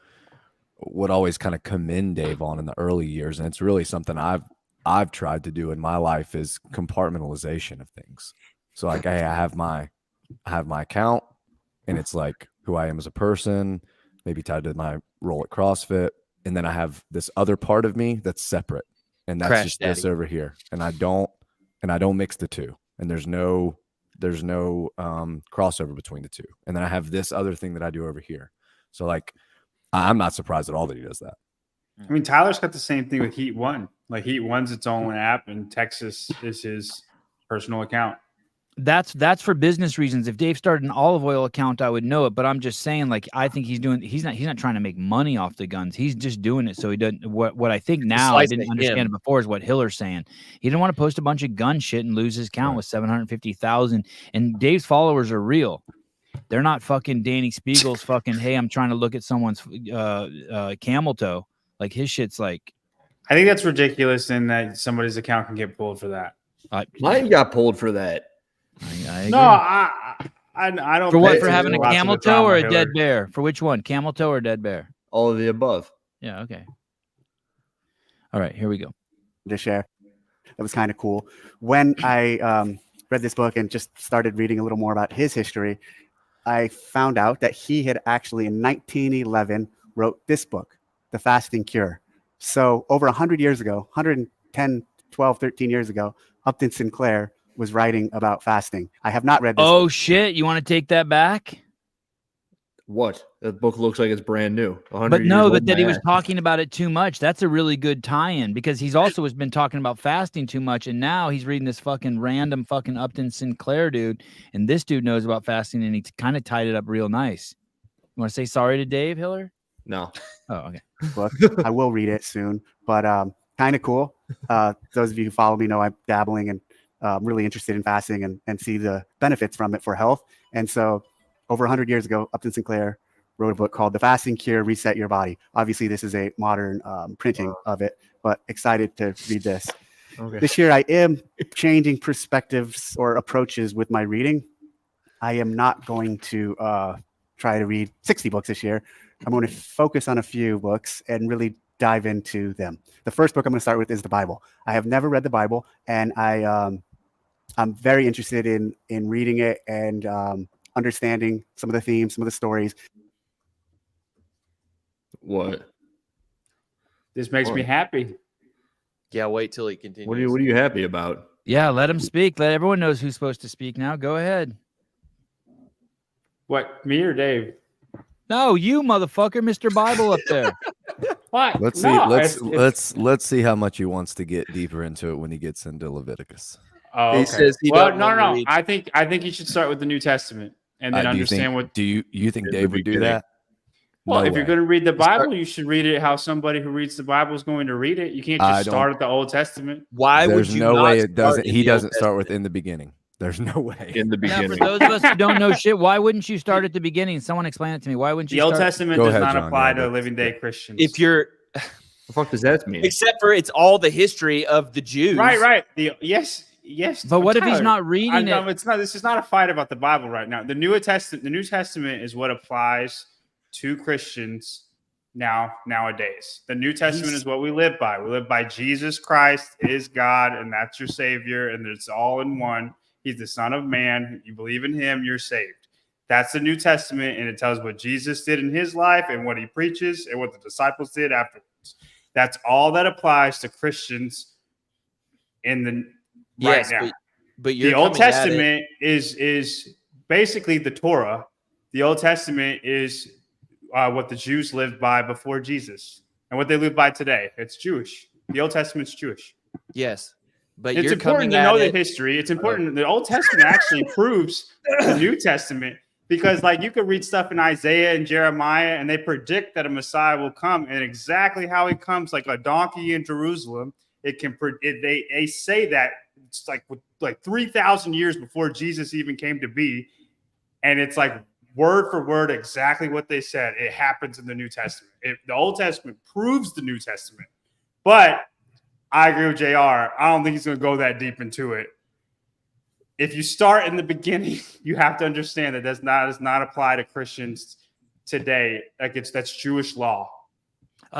would always kind of commend Dave on in the early years, and it's really something I've tried to do in my life, is compartmentalization of things. So like, hey, I have my account, and it's like who I am as a person, maybe tied to my role at CrossFit, and then I have this other part of me that's separate, and that's Crash just Daddy. This over here, and I don't mix the two, and there's no crossover between the two, and then I have this other thing that I do over here. So like, I'm not surprised at all that he does that. I mean, Tyler's got the same thing with Heat One. Like Heat One's its own app, and Texas is his personal account. That's for business reasons. If Dave started an olive oil account, I would know it. But I'm just saying, like, I think he's not trying to make money off the guns. He's just doing it so he doesn't. What I think now, I didn't understand it before, is what Hiller's saying. He didn't want to post a bunch of gun shit and lose his count with 750,000. And Dave's followers are real. They're not fucking Danny Spiegel's fucking, hey, I'm trying to look at someone's camel toe. Like, his shit's like. I think that's ridiculous, and that somebody's account can get pulled for that. Mine got pulled for that. I don't. For what? For having a camel toe or a dead bear? For which one? Camel toe or dead bear? All of the above. Yeah. Okay. All right. Here we go. To share. That was kind of cool. When I read this book and just started reading a little more about his history, I found out that he had actually in 1911 wrote this book, The Fasting Cure. So over 100 years ago, 110, 12, 13 years ago, Upton Sinclair was writing about fasting. I have not read this. Oh, shit. You want to take that back? What? That book looks like it's brand new. But no, but that he was talking about it too much. That's a really good tie-in, because he's also been talking about fasting too much, and now he's reading this fucking random fucking Upton Sinclair dude, and this dude knows about fasting, and he kind of tied it up real nice. You want to say sorry to Dave, Hiller? No. Oh, okay. Book. I will read it soon, but kind of cool. Those of you who follow me know I'm dabbling and really interested in fasting and see the benefits from it for health. And so over 100 years ago, Upton Sinclair wrote a book called The Fasting Cure, Reset Your Body. Obviously, this is a modern printing of it, but excited to read this. Okay. This year, I am changing perspectives or approaches with my reading. I am not going to try to read 60 books this year. I'm going to focus on a few books and really dive into them. The first book I'm going to start with is the Bible. I have never read the Bible, and I'm very interested in reading it and understanding some of the themes, some of the stories. What? This makes me happy. Yeah, wait till he continues. What are you happy about? Yeah, let him speak. Let everyone knows who's supposed to speak now. Go ahead. What, me or Dave? No, you motherfucker, Mr. Bible up there. What? Let's see. Let's see how much he wants to get deeper into it when he gets into Leviticus. Oh, okay. He says he no. I think you should start with the New Testament and then understand what. Do you think Dave would do that? Well, if you're going to read the Bible, you should read it how somebody who reads the Bible is going to read it. You can't just start at the Old Testament. Why would you? There's no way it doesn't. He doesn't start with in the beginning. There's no way. In the beginning. For those of us who don't know shit, why wouldn't you start at the beginning? Someone explain it to me. Why wouldn't you? The Old Testament does not apply to living day Christians. If you're, what the fuck does that mean? Except for it's all the history of the Jews. Right. Yes. But what if he's not reading it? It's not. This is not a fight about the Bible right now. The New Testament is what applies to Christians nowadays. The New Testament is what we live by. We live by Jesus Christ is God, and that's your Savior, and it's all in one. He's the Son of Man. You believe in him, you're saved. That's the New Testament, and it tells what Jesus did in his life and what he preaches and what the disciples did afterwards. That's all that applies to Christians in the right now. But the Old Testament is basically the Torah. The Old Testament is what the Jews lived by before Jesus and what they live by today. It's Jewish. The Old Testament's Jewish. Yes. But it's important to know the history. It's important. The Old Testament actually proves the New Testament, because like you could read stuff in Isaiah and Jeremiah and they predict that a Messiah will come, and exactly how he comes, like a donkey in Jerusalem. They say that it's like 3,000 years before Jesus even came to be. And it's like word for word, exactly what they said. It happens in the New Testament. The Old Testament proves the New Testament, but I agree with JR. I don't think he's going to go that deep into it. If you start in the beginning, you have to understand that does not apply to Christians today. That's Jewish law.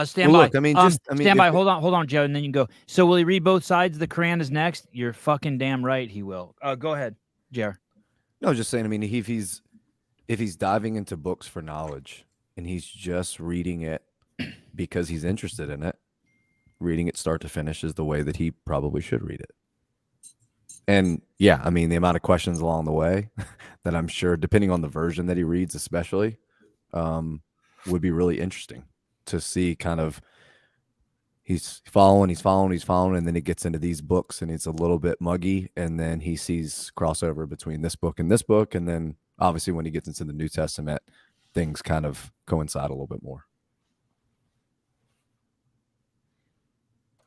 Stand by. Stand by. Hold on, Joe, and then you can go. So will he read both sides? The Quran is next. You're fucking damn right. He will. Go ahead, JR. No, just saying. I mean, if he's diving into books for knowledge and he's just reading it because he's interested in it, reading it start to finish is the way that he probably should read it. And yeah, I mean, the amount of questions along the way that I'm sure, depending on the version that he reads, especially, would be really interesting to see kind of he's following, and then he gets into these books and it's a little bit muggy, and then he sees crossover between this book, and then obviously when he gets into the New Testament, things kind of coincide a little bit more.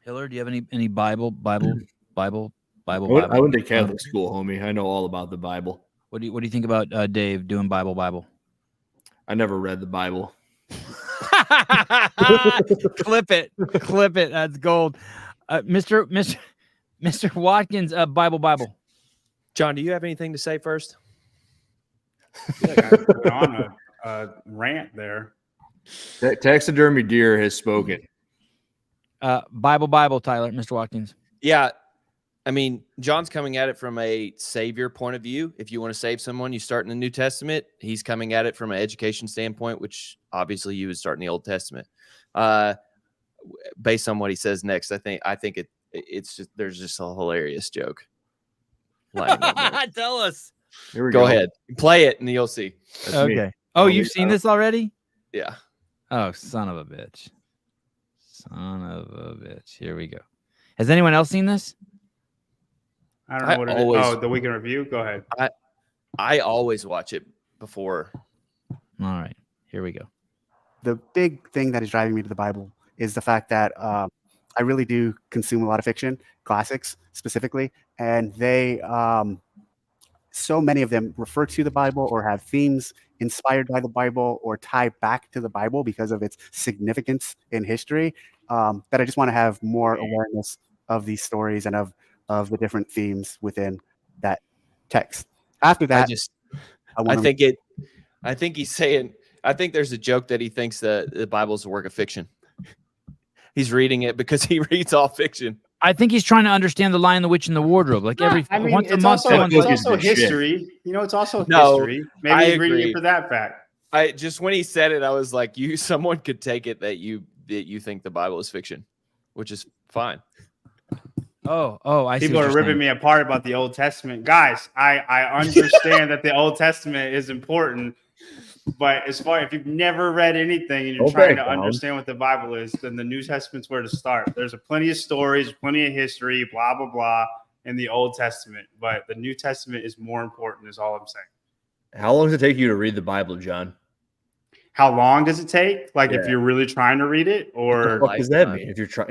Hiller, do you have any Bible? I went to Catholic school, homie. I know all about the Bible. What do you think about Dave doing Bible? I never read the Bible. Clip it. That's gold. Mr. Watkins, Bible. John, do you have anything to say first? I feel like I went on a rant there. Taxidermy deer has spoken. Bible, Tyler, Mr. Watkins. Yeah. I mean, John's coming at it from a savior point of view. If you want to save someone, you start in the New Testament. He's coming at it from an education standpoint, which obviously you would start in the Old Testament. Based on what he says next, I think it's just, there's just a hilarious joke. Tell us. Here we Go ahead. Play it and you'll see. That's okay. me. Oh, you've seen this already? Yeah. Oh, son of a bitch. Here we go. Has anyone else seen this? I don't know what it is. Oh, the weekend review. Go ahead. I always watch it before. All right, here we go. The big thing that is driving me to the Bible is the fact that I really do consume a lot of fiction, classics specifically, and they, so many of them refer to the Bible or have themes inspired by the Bible or tie back to the Bible because of its significance in history, that I just want to have more awareness of these stories and of the different themes within that text. After that, I think he's saying, I think there's a joke that he thinks the Bible is a work of fiction. He's reading it because he reads all fiction. I think he's trying to understand The Lion, the Witch, and the Wardrobe. Like once a month. It's also history. You know, it's also history. Maybe he's reading it for that fact. I just, when he said it, I was like, someone could take it that you think the Bible is fiction, which is fine. Oh, I see. People are ripping me apart about the Old Testament. Guys, I understand that the Old Testament is important, but as far if you've never read anything and you're trying to understand what the Bible is, then the New Testament's where to start. There's plenty of stories, plenty of history, blah, blah, blah, in the Old Testament, but the New Testament is more important, is all I'm saying. How long does it take you to read the Bible, John? How long does it take? Like if you're really trying to read it, or what does that mean? If you're trying,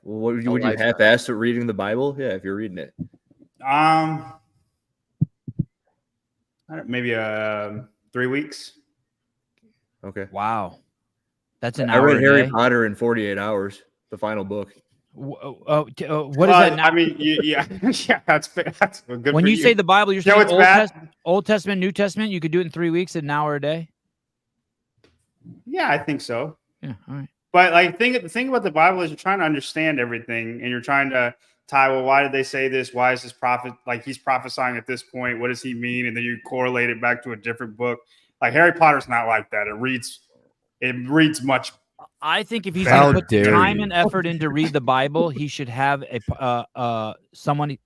well, would you half-ass at reading the Bible? Yeah, if you're reading it. Maybe 3 weeks. Okay. Wow, that's an hour. I read Harry Potter in 48 hours. The final book. What is that? I mean, yeah, that's good. When you say the Bible, you're saying Old Testament, New Testament. You could do it in 3 weeks, an hour a day. Yeah, I think so. Yeah, all right. But like, the thing about the Bible is you're trying to understand everything, and you're trying to tie. Well, why did they say this? Why is this prophet like he's prophesying at this point? What does he mean? And then you correlate it back to a different book. Like Harry Potter's not like that. It reads much. I think if he's going to put time and effort into read the Bible, he should have someone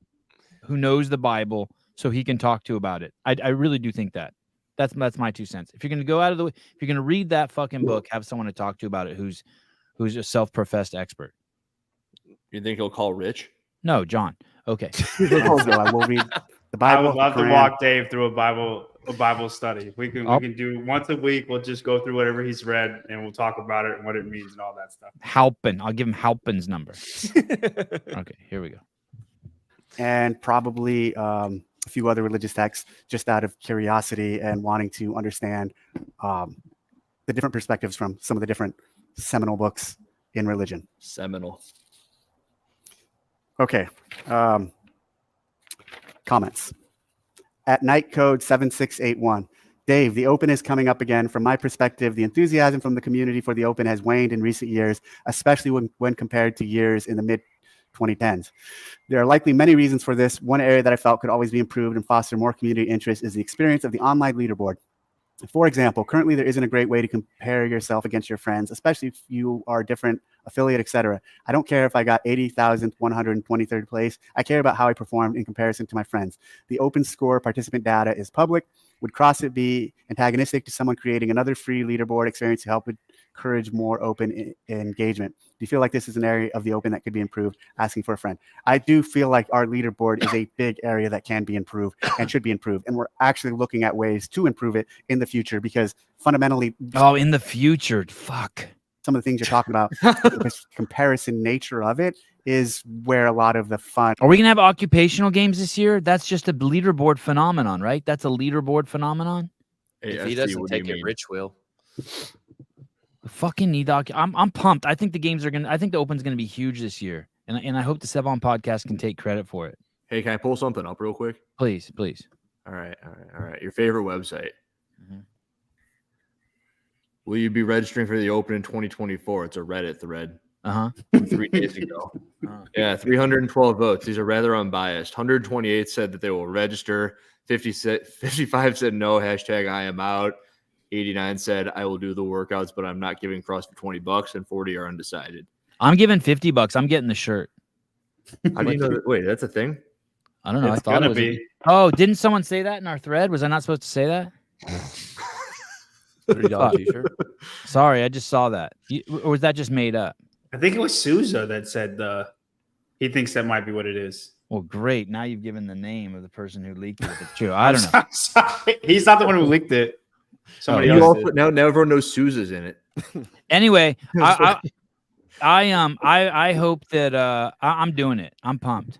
who knows the Bible so he can talk to about it. I really do think that. That's my 2 cents. If you're going to go out of the way, if you're going to read that fucking book, have someone to talk to about it who's a self-professed expert. You think he'll call Rich? No, John. Okay. I will read the Bible. I would love to walk Dave through a Bible study. We can do once a week. We'll just go through whatever he's read and we'll talk about it and what it means and all that stuff. Halpin. I'll give him Halpin's number. Okay, here we go. And probably a few other religious texts just out of curiosity and wanting to understand the different perspectives from some of the different seminal books in religion. Seminal. Okay. Comments. At night code 7681. Dave, the Open is coming up again. From my perspective, the enthusiasm from the community for the Open has waned in recent years, especially when compared to years in the mid-2010s. There are likely many reasons for this. One area that I felt could always be improved and foster more community interest is the experience of the online leaderboard. For example, currently there isn't a great way to compare yourself against your friends, especially if you are different, affiliate, etc. I don't care if I got 80,123rd place. I care about how I performed in comparison to my friends. The Open score participant data is public. Would CrossFit be antagonistic to someone creating another free leaderboard experience to help with encourage more open engagement. Do you feel like this is an area of the Open that could be improved? Asking for a friend. I do feel like our leaderboard is a big area that can be improved and should be improved. And we're actually looking at ways to improve it in the future because fundamentally. Oh, in the future. Fuck. Some of the things you're talking about, the comparison nature of it is where a lot of the fun. Are we going to have occupational games this year? That's just a leaderboard phenomenon, right? That's a leaderboard phenomenon. If he doesn't take it, Rich will. Fucking need I'm pumped. I think the games are going to, I think the Open's going to be huge this year. And I hope the Sevan Podcast can take credit for it. Hey, can I pull something up real quick? Please. All right. Your favorite website. Mm-hmm. Will you be registering for the Open in 2024? It's a Reddit thread. 3 days ago. Yeah, 312 votes. These are rather unbiased. 128 said that they will register. 55 said no, hashtag I am out. 89 said I will do the workouts, but I'm not giving CrossFit $20, and 40 are undecided. I'm giving $50. I'm getting the shirt. How do you know that? Wait, that's a thing? I don't know. It's I thought it was be. Oh, didn't someone say that in our thread? Was I not supposed to say that? $30 t-shirt. Sorry, I just saw that. Or was that just made up? I think it was Souza that said he thinks that might be what it is. Well, great. Now you've given the name of the person who leaked it. If it's true. I don't know. Sorry. He's not the one who leaked it. Somebody You else also, did. now everyone knows Souza's in it. Anyway, I hope that I'm doing it. I'm pumped.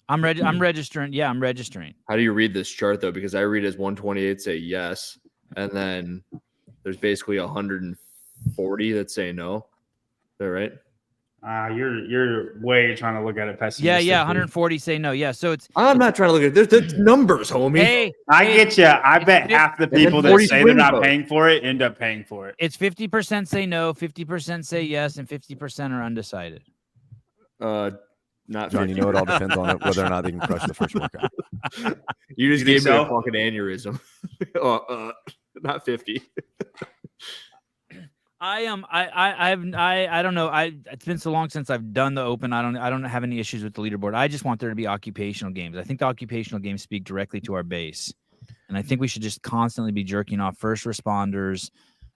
I'm registering. Yeah, I'm registering. How do you read this chart though? Because I read as 128 say yes, and then there's basically 140 that say no. Is that right? You're way trying to look at it pessimistically. Yeah. 140 say no. Yeah. So I'm not trying to look at it. There's numbers, homie. Hey, I get you. I bet half the people that say they're not paying for it end up paying for it. It's 50% say no, 50% say yes, and 50% are undecided. Not John, you know it all depends on whether or not they can crush the first workout. You just gave me a fucking aneurysm. Not 50. I don't know. It's been so long since I've done the Open. I don't have any issues with the leaderboard. I just want there to be occupational games. I think the occupational games speak directly to our base, and I think we should just constantly be jerking off first responders,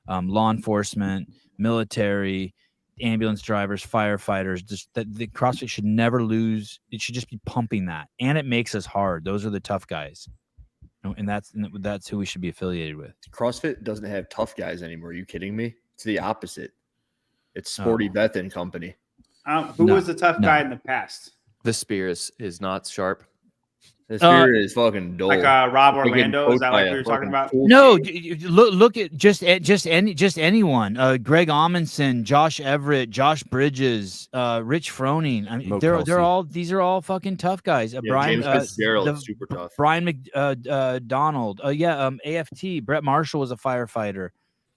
law enforcement, military, ambulance drivers, firefighters. Just that the CrossFit should never lose. It should just be pumping that, and it makes us hard. Those are the tough guys, and that's who we should be affiliated with. CrossFit doesn't have tough guys anymore. Are you kidding me? It's the opposite. It's Sporty Beth and company. Who was the tough guy in the past? The spear is not sharp. The spear is fucking dull. Like Rob Orlando, is that like you were talking about? No, look at just anyone. Greg Amundsen, Josh Everett, Josh Bridges, Rich Froning. I mean, these are all fucking tough guys. Brian James Fitzgerald is super tough. Brian McDonald. AFT. Brett Marshall was a firefighter.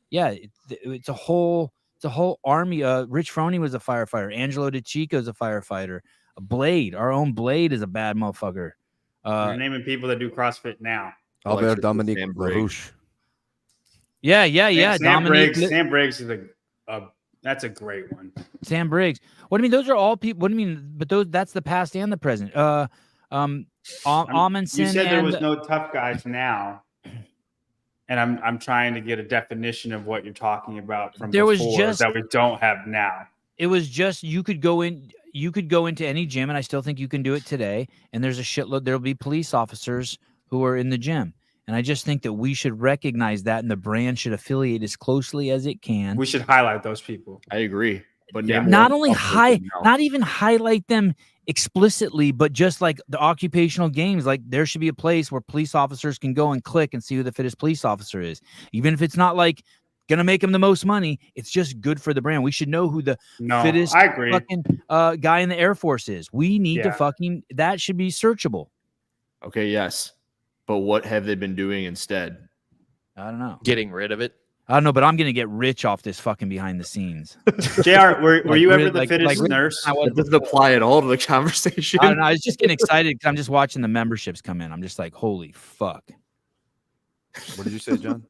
Yeah, it's a whole army. Rich Froning was a firefighter. Angelo DeChico is a firefighter. Blade, our own Blade, is a bad motherfucker. You're naming people that do CrossFit now. Albert Dominique LaRouche. Yeah. Sam Briggs is that's a great one. Sam Briggs. What do you mean? Those are all people. What do you mean? But that's the past and the present. Amundsen. You said there was no tough guys now. And I'm trying to get a definition of what you're talking about from before that we don't have now. It was just you could go into any gym, and I still think you can do it today. And there's a shitload. There'll be police officers who are in the gym, and I just think that we should recognize that, and the brand should affiliate as closely as it can. We should highlight those people. I agree, but not even highlight them explicitly, but just like the occupational games, like there should be a place where police officers can go and click and see who the fittest police officer is, even if it's not like gonna make them the most money. It's just good for the brand. We should know who the fittest fucking guy in the Air Force is. We need to that should be searchable. Okay, yes, but what have they been doing instead? I don't know. Getting rid of it. I don't know, but I'm going to get rich off this fucking behind the scenes. JR, were you ever the fittest nurse? That doesn't apply at all to the conversation. I don't know. I was just getting excited because I'm just watching the memberships come in. I'm just like, holy fuck. What did you say, John?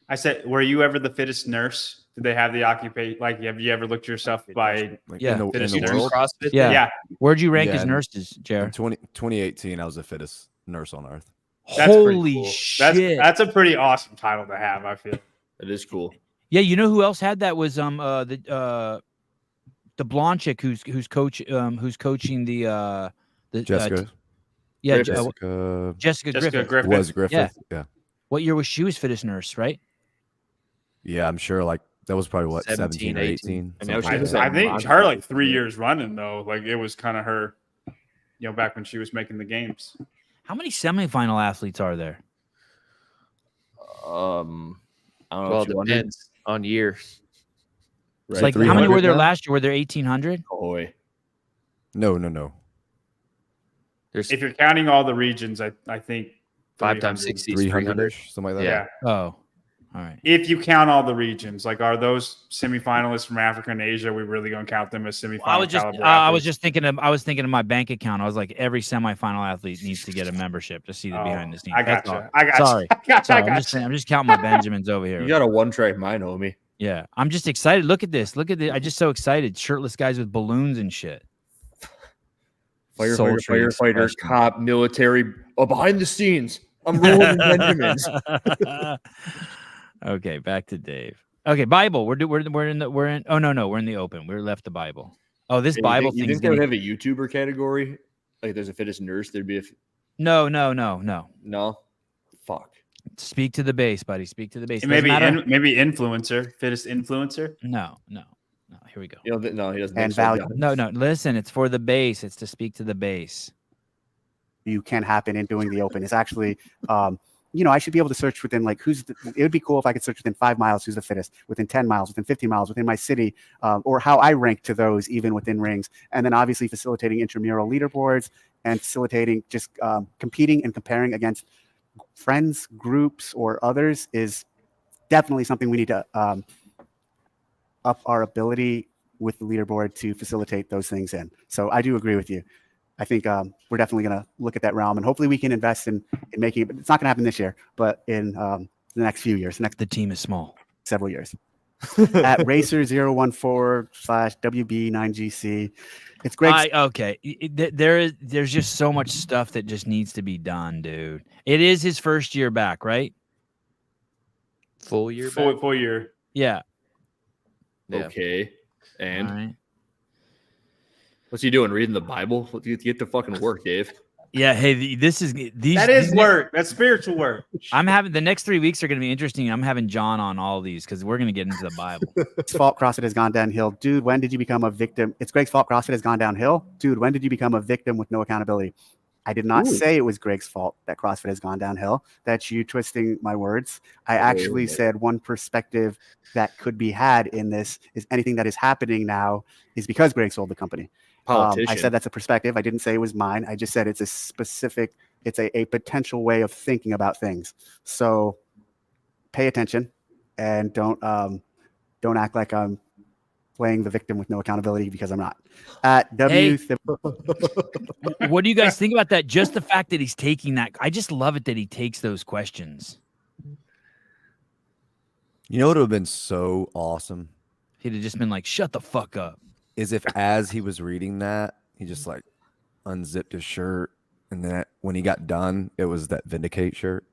I said, were you ever the fittest nurse? Did they have the occupation? Like, have you ever looked yourself by in the world? CrossFit? Yeah. Where'd you rank as nurses, JR? In 2018, I was the fittest nurse on earth. That's holy cool. shit. That's a pretty awesome title to have, I feel. It is cool. Yeah, you know who else had that was the blonde chick who's coaching the Jessica. Jessica Griffith. Was Griffith. Yeah. What year was she? Was fitness nurse, right? Yeah, I'm sure. Like that was probably what 17 or 18. And now I think her like 3 years running though. Like it was kind of her, back when she was making the games. How many semifinal athletes are there? I don't know. Well, it depends on year. Right. Like how many were there last year? Were there 1,800? Oh, no. If you're counting all the regions, I think 5 times 60 is 300, something like that. Yeah. Oh, all right. If you count all the regions, like are those semifinalists from Africa and Asia? We really gonna count them as semifinal? I was thinking of my bank account. I was like, every semifinal athlete needs to get a membership to see the behind the scenes. I got you. Sorry. I'm just counting my Benjamins over here. You got a one-track mind, homie. Yeah, I'm just excited. Look at this. I'm just so excited. Shirtless guys with balloons and shit. Firefighter, cop, military. Oh, behind the scenes, I'm rolling Benjamins. Okay, back to Dave. Okay, Bible. We're in the open. We left the Bible. Oh, this Bible thing. You think they would have a YouTuber category? Like, there's a fitness nurse. There'd be a. No. No. Fuck. Speak to the base, buddy. Speak to the base. Maybe influencer, fittest influencer. No. Here we go. No, he doesn't. And value. No. Listen, it's for the base. It's to speak to the base. You can happen in doing the open. It's actually, I should be able to search within it would be cool if I could search within 5 miles who's the fittest, within 10 miles, within 50 miles, within my city, or how I rank to those even within rings. And then obviously facilitating intramural leaderboards and facilitating just competing and comparing against friends, groups, or others is definitely something we need to up our ability with the leaderboard to facilitate those things in. So I do agree with you. I think we're definitely going to look at that realm, and hopefully we can invest in making it. But it's not going to happen this year, but in the next few years. The team is small. Several years. At Racer014/WB9GC. It's great. Okay. There's just so much stuff that just needs to be done, dude. It is his first year back, right? Full year. Full year. Yeah. Okay. And all right. What's he doing? Reading the Bible? Get to fucking work, Dave. Yeah. Hey, that is work. That's spiritual work. I'm having the next 3 weeks are going to be interesting. I'm having John on all these because we're going to get into the Bible. It's fault CrossFit has gone downhill. Dude, when did you become a victim? It's Greg's fault CrossFit has gone downhill. Dude, when did you become a victim with no accountability? I did not say it was Greg's fault that CrossFit has gone downhill. That's you twisting my words. I actually said one perspective that could be had in this is anything that is happening now is because Greg sold the company. I said that's a perspective. I didn't say it was mine. I just said it's a specific, it's a potential way of thinking about things. So pay attention and don't act like I'm playing the victim with no accountability because I'm not. At W. What do you guys think about that? Just the fact that he's taking that. I just love it that he takes those questions. You know what would have been so awesome? He'd have just been like, shut the fuck up. Is if as he was reading that, he just like unzipped his shirt. And then when he got done, it was that Vindicate shirt.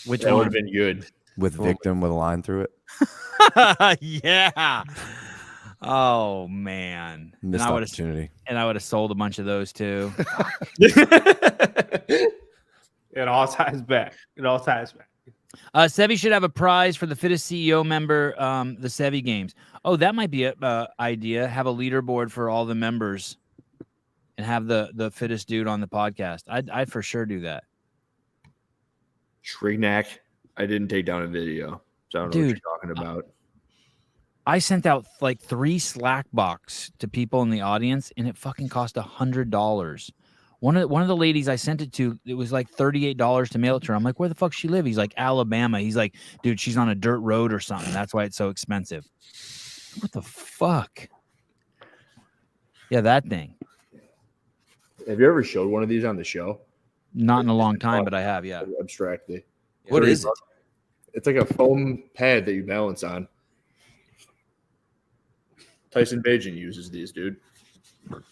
Which would have been good. With victim with a line through it. Yeah. Oh man. Missed opportunity. And I would have sold a bunch of those too. It all ties back. Sevi should have a prize for the fittest CEO member, the Sevi Games. Oh, that might be a idea. Have a leaderboard for all the members and have the fittest dude on the podcast. I'd for sure do that. Shrignac. I didn't take down a video, so I don't know what you're talking about. I sent out like 3 Slack box to people in the audience, and it fucking cost $100. One of the ladies I sent it to, it was like $38 to mail it to her. I'm like, where the fuck she live? He's like, Alabama. He's like, dude, she's on a dirt road or something. That's why it's so expensive. What the fuck? Yeah, that thing. Have you ever showed one of these on the show? Not in a long time, but I have, yeah. Abstractly. What is it? It's like a foam pad that you balance on. Tyson Bagent uses these, dude.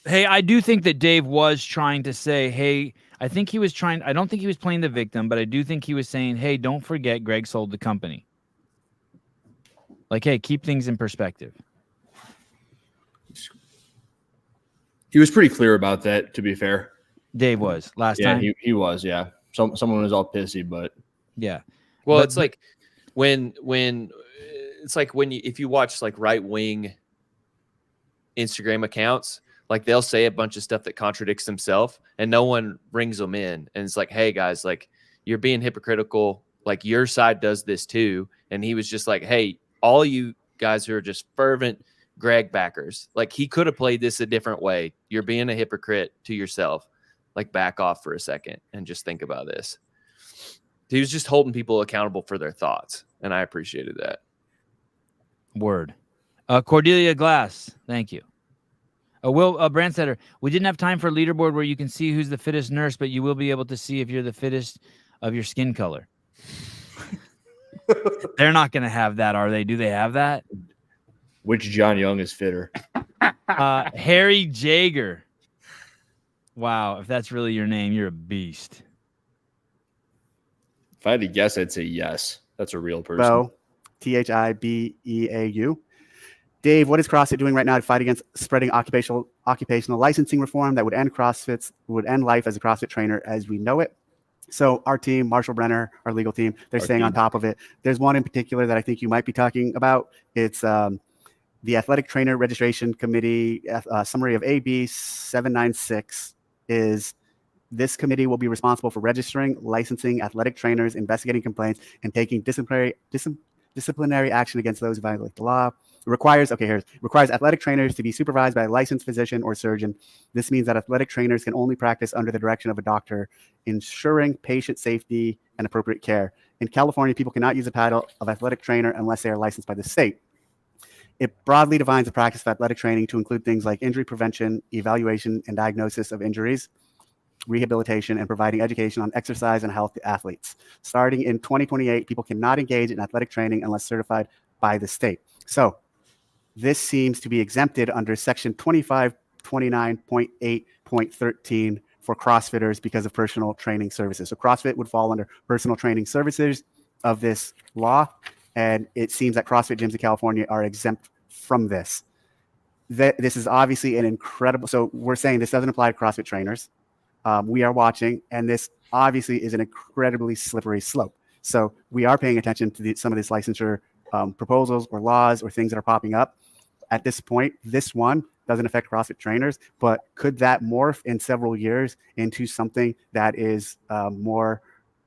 Hey, I do think that Dave was trying to say, hey, I don't think he was playing the victim, but I do think he was saying, hey, don't forget Greg sold the company. Like, hey, keep things in perspective. He was pretty clear about that, to be fair. Dave was last time. Yeah, he was. Yeah, someone was all pissy, but yeah. Well, it's like when if you watch like right wing Instagram accounts, like they'll say a bunch of stuff that contradicts themselves, and no one brings them in, and it's like, hey guys, like you're being hypocritical. Like your side does this too, and he was just like, hey, all you guys who are just fervent Greg backers, like he could have played this a different way. You're being a hypocrite to yourself. Like back off for a second and just think about this. He was just holding people accountable for their thoughts, and I appreciated that. Word. Cordelia Glass, thank you. Will Brandsetter, we didn't have time for leaderboard where you can see who's the fittest nurse, but you will be able to see if you're the fittest of your skin color. They're not going to have that, are they? Do they have that? Which John Young is fitter? Harry Jager. Wow, if that's really your name, you're a beast. If I had to guess, I'd say yes. That's a real person. Bo, Thibeau. Dave, what is CrossFit doing right now to fight against spreading occupational licensing reform that would end life as a CrossFit trainer as we know it? So our team, Marshall Brenner, our legal team, they're staying on top of it. There's one in particular that I think you might be talking about. It's the Athletic Trainer Registration Committee summary of AB 796 is this committee will be responsible for registering, licensing athletic trainers, investigating complaints, and taking disciplinary action against those who violate the law. It requires athletic trainers to be supervised by a licensed physician or surgeon. This means that athletic trainers can only practice under the direction of a doctor, ensuring patient safety and appropriate care. In California, people cannot use the title of athletic trainer unless they are licensed by the state. It broadly defines the practice of athletic training to include things like injury prevention, evaluation and diagnosis of injuries, rehabilitation, and providing education on exercise and health to athletes. Starting in 2028, people cannot engage in athletic training unless certified by the state. So this seems to be exempted under section 2529.8.13 for CrossFitters because of personal training services. So CrossFit would fall under personal training services of this law. And it seems that CrossFit gyms in California are exempt from this. This is obviously an incredible, so we're saying this doesn't apply to CrossFit trainers. We are watching, and this obviously is an incredibly slippery slope. So we are paying attention to some of these licensure proposals or laws or things that are popping up. At this point, this one doesn't affect CrossFit trainers, but could that morph in several years into something that is more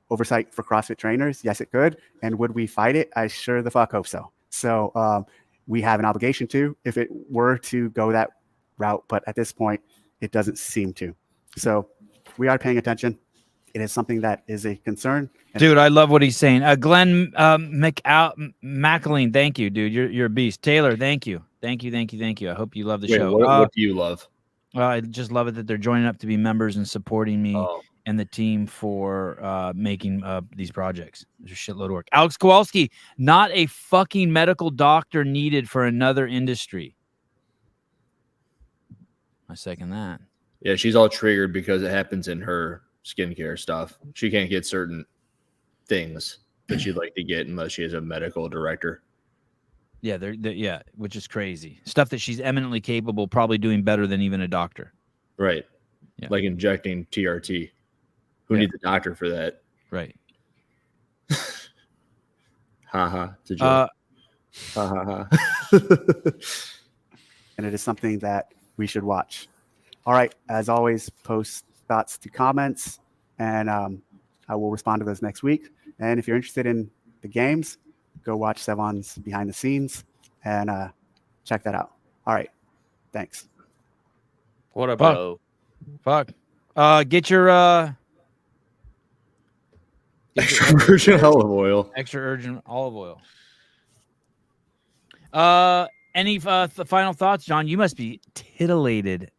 oversight for CrossFit trainers? Yes, it could. And would we fight it? I sure the fuck hope so. So we have an obligation to, if it were to go that route, but at this point, it doesn't seem to. So we are paying attention. It is something that is a concern. Dude, I love what he's saying. Glenn McAleen, thank you, dude. You're a beast. Taylor, thank you. Thank you. I hope you love the show. What do you love? Well, I just love it that they're joining up to be members and supporting me and the team for making these projects. There's a shitload of work. Alex Kowalski, not a fucking medical doctor needed for another industry. I second that. Yeah, she's all triggered because it happens in her skincare stuff. She can't get certain things that she'd like to get unless she has a medical director. Yeah, yeah, which is crazy. Stuff that she's eminently capable, probably doing better than even a doctor. Right. Yeah. Like injecting TRT. Who needs a doctor for that? Right. Haha. It's a joke. And it is something that we should watch. All right. As always, post thoughts to comments, and I will respond to those next week. And if you're interested in the games, go watch Sevan's behind the scenes and check that out. All right. Thanks. What up, bro? Fuck. Get your extra virgin olive oil. Extra virgin olive oil. Any final thoughts, John? You must be titillated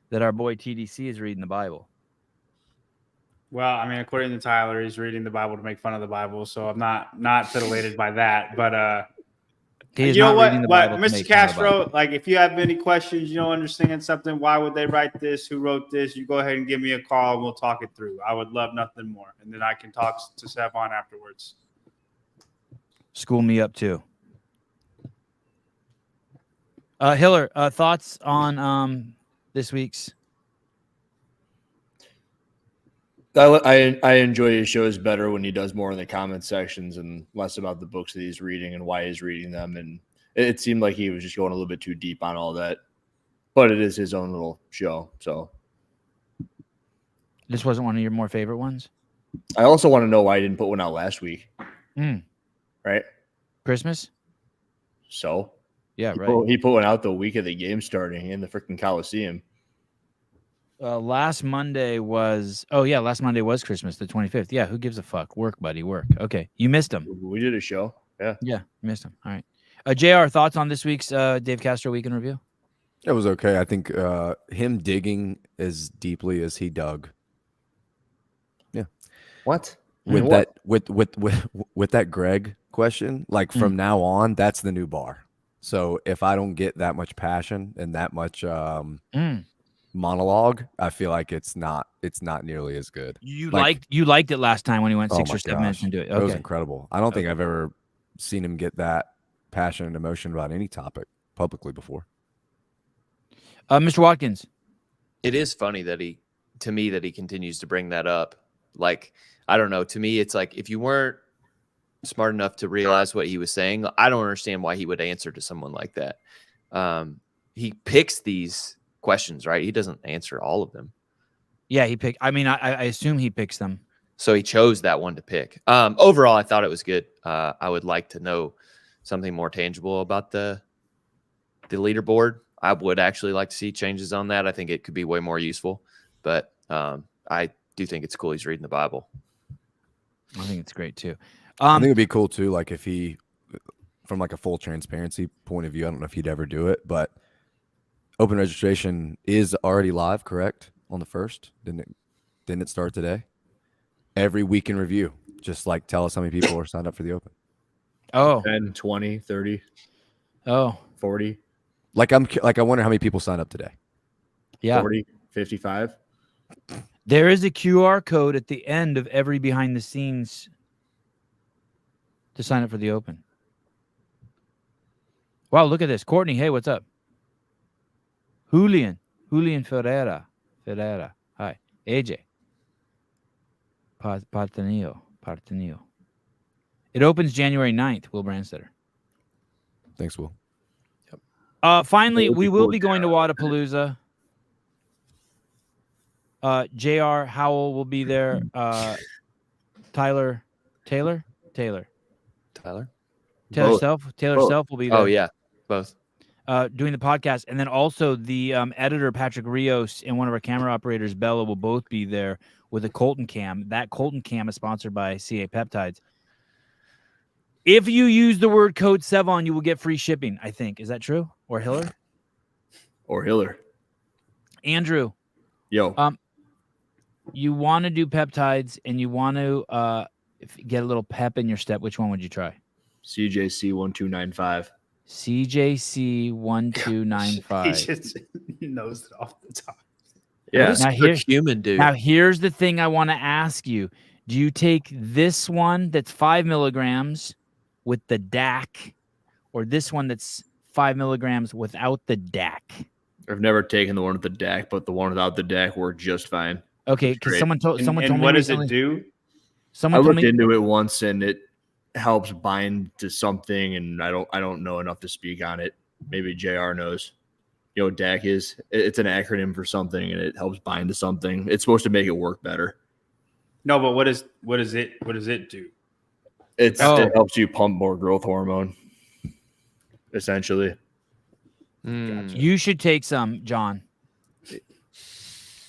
that our boy TDC is reading the Bible. Well, I mean, according to Tyler, he's reading the Bible to make fun of the Bible, so I'm not titillated by that. But you know what, Mr. Castro, like if you have any questions, you don't understand something, why would they write this? Who wrote this? You go ahead and give me a call, and we'll talk it through. I would love nothing more, and then I can talk to Sevan afterwards. School me up too. Hiller, thoughts on this week's? I enjoy his shows better when he does more in the comment sections and less about the books that he's reading and why he's reading them. And it seemed like he was just going a little bit too deep on all that. But it is his own little show. So this wasn't one of your more favorite ones? I also want to know why he didn't put one out last week. Right? Christmas? So? Yeah, right. He put one out the week of the game starting in the freaking Coliseum. Last Monday was Christmas, the 25th. Yeah, who gives a fuck? Work, buddy, work. Okay, you missed him. We did a show. Yeah, you missed him. All right. JR, thoughts on this week's Dave Castro Week in Review? It was okay. I think him digging as deeply as he dug. Yeah. What? With that Greg question, like from now on, that's the new bar. So if I don't get that much passion and that much monologue, I feel like it's not nearly as good. You liked it last time when he went 6 or 7 minutes into it. Okay. It was incredible. I don't think I've ever seen him get that passion and emotion about any topic publicly before. Mr. Watkins. It is funny that he continues to bring that up. Like, I don't know. To me, it's like if you weren't smart enough to realize what he was saying, I don't understand why he would answer to someone like that. He picks these questions, right? He doesn't answer all of them. Yeah, he picked. I mean, I assume he picks them. So he chose that one to pick. Overall, I thought it was good. I would like to know something more tangible about the leaderboard. I would actually like to see changes on that. I think it could be way more useful. But I do think it's cool he's reading the Bible. I think it's great too. I think it'd be cool too, like if he, from like a full transparency point of view, I don't know if he'd ever do it, but open registration is already live, correct? On the 1st, didn't it start today? Every week in review, just like tell us how many people are signed up for the open. 10, 20, 30, 40. Like I wonder how many people signed up today. Yeah, 40, 55. There is a QR code at the end of every behind the scenes to sign up for the open. Wow, look at this. Courtney, hey, what's up? Julian Ferreira. Hi. AJ. Partenio. It opens January 9th, Will Brandstetter. Thanks, Will. Finally, we will be going to Wadapalooza. JR Howell will be there. Taylor Self will be there. Oh yeah, both. Doing the podcast, and then also the editor Patrick Rios and one of our camera operators Bella will both be there with a Colton cam. That Colton cam is sponsored by CA Peptides. If you use the word code Sevan, you will get free shipping. I think, is that true? Or Hiller? Andrew. Yo. You want to do peptides and you want to get a little pep in your step. Which one would you try? CJC 1295. CJC 1295. He just knows it off the top. Yeah. Now here's human dude. Now here's the thing I want to ask you. Do you take this one that's 5 milligrams with the DAC, or this one that's 5 milligrams without the DAC? I've never taken the one with the DAC, but the one without the DAC worked just fine. Okay, because someone told me. What does it do? I looked into it once, and it helps bind to something, and I don't know enough to speak on it. Maybe JR knows. You know what DAC is? It's an acronym for something, and it helps bind to something. It's supposed to make it work better. No, but what does it do? It helps you pump more growth hormone, essentially. You should take some, John.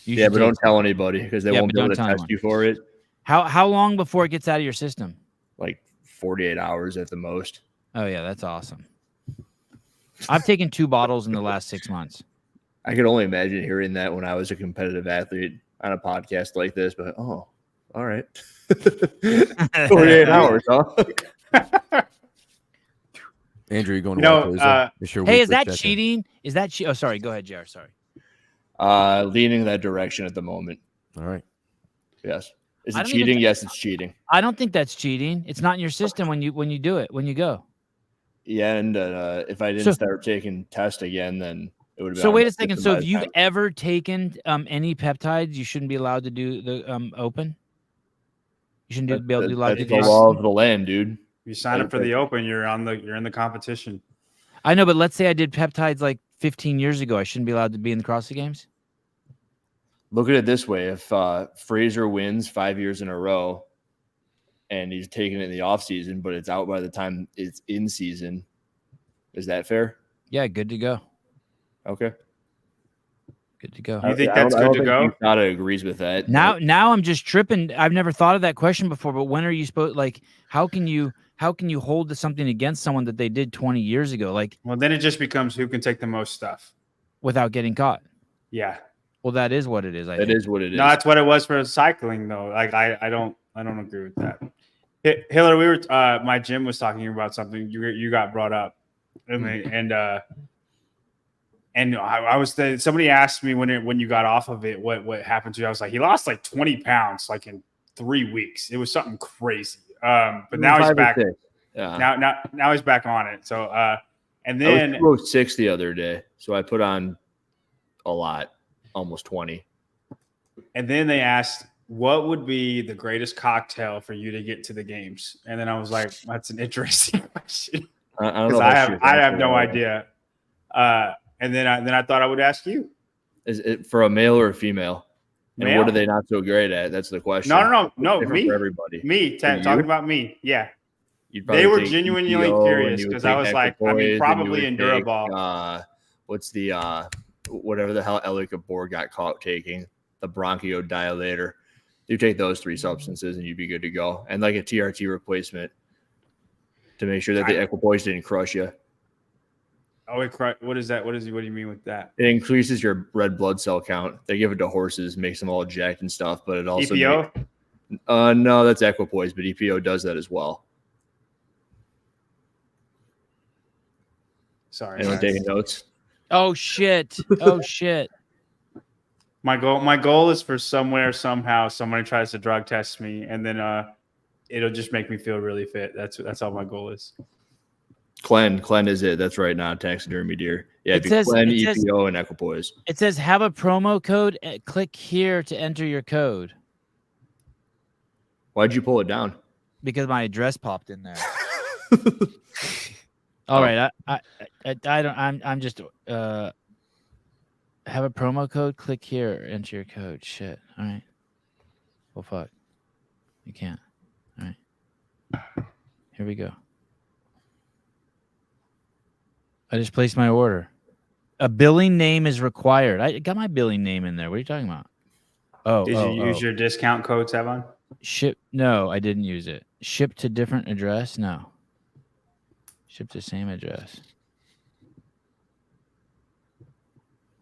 But don't tell anybody because they won't be able to test you for it. How long before it gets out of your system? Like 48 hours at the most. Oh yeah, that's awesome. I've taken 2 bottles in the last 6 months. I could only imagine hearing that when I was a competitive athlete on a podcast like this, but all right. 48 hours, huh? Andrew, you going to hey, is that cheating? Is that Oh, sorry. Go ahead, JR. Sorry. Leaning that direction at the moment. All right. Yes. Is it cheating? Yes, it's cheating. I don't think that's cheating. It's not in your system when you do it, when you go. Yeah, and if I didn't start taking test again, then it would have been. So wait a second. So if you've ever taken any peptides, you shouldn't be allowed to do the open? You shouldn't be able to do live. That's the law of the land, dude. You sign up for the open, you're in the competition. I know, but let's say I did peptides like 15 years ago. I shouldn't be allowed to be in the CrossFit Games? Look at it this way. If Fraser wins 5 years in a row and he's taking it in the off season, but it's out by the time it's in season, is that fair? Yeah, good to go. Okay. Good to go. You think that's good to go? USADA agrees with that. Now I'm just tripping. I've never thought of that question before, but when are you supposed, like, how can you hold something against someone that they did 20 years ago? Like, well, then it just becomes who can take the most stuff without getting caught. Yeah. Well, that is what it is. It is what it is. No, that's what it was for cycling, though. Like, I don't agree with that. Hillary, my gym was talking about something you got brought up, and I was somebody asked me when you got off of it, what happened to you? I was like, he lost like 20 pounds like in 3 weeks. It was something crazy. But now he's back. Yeah. Now he's back on it. So and then I was 206 the other day, so I put on a lot, almost 20. And then they asked, what would be the greatest cocktail for you to get to the games? And then I was like, that's an interesting question. I don't know. I have no idea. And then I thought I would ask you. Is it for a male or a female? And male? What are they not so great at? That's the question. No. Different Me. for everybody. Me. Talking about me. Yeah. They were genuinely curious because I was like, I mean, probably Enduraball. What's the whatever the hell Ellie Kapoor got caught taking, the bronchodilator. You take those 3 substances and you'd be good to go. And like a TRT replacement to make sure that the equipoise didn't crush you. Oh, what is that? What do you mean with that? It increases your red blood cell count. They give it to horses, makes them all jacked and stuff, but it also EPO? No, that's equipoise, but EPO does that as well. Sorry. Anyone taking notes? Oh shit. My goal is for somehow somebody tries to drug test me, and then it'll just make me feel really fit. That's all my goal is. Clen is it. That's right now. Taxidermy deer. Yeah, it says Clen, EPO, and equipoise. It says have a promo code. Click here to enter your code. Why'd you pull it down? Because my address popped in there. All right, I don't. I'm just have a promo code. Click here, enter your code. Shit. All right. Well, fuck. You can't. All right. Here we go. I just placed my order. A billing name is required. I got my billing name in there. What are you talking about? Oh, did you use your discount code, Sevan? Ship? No, I didn't use it. Ship to different address? No. Ship to same address.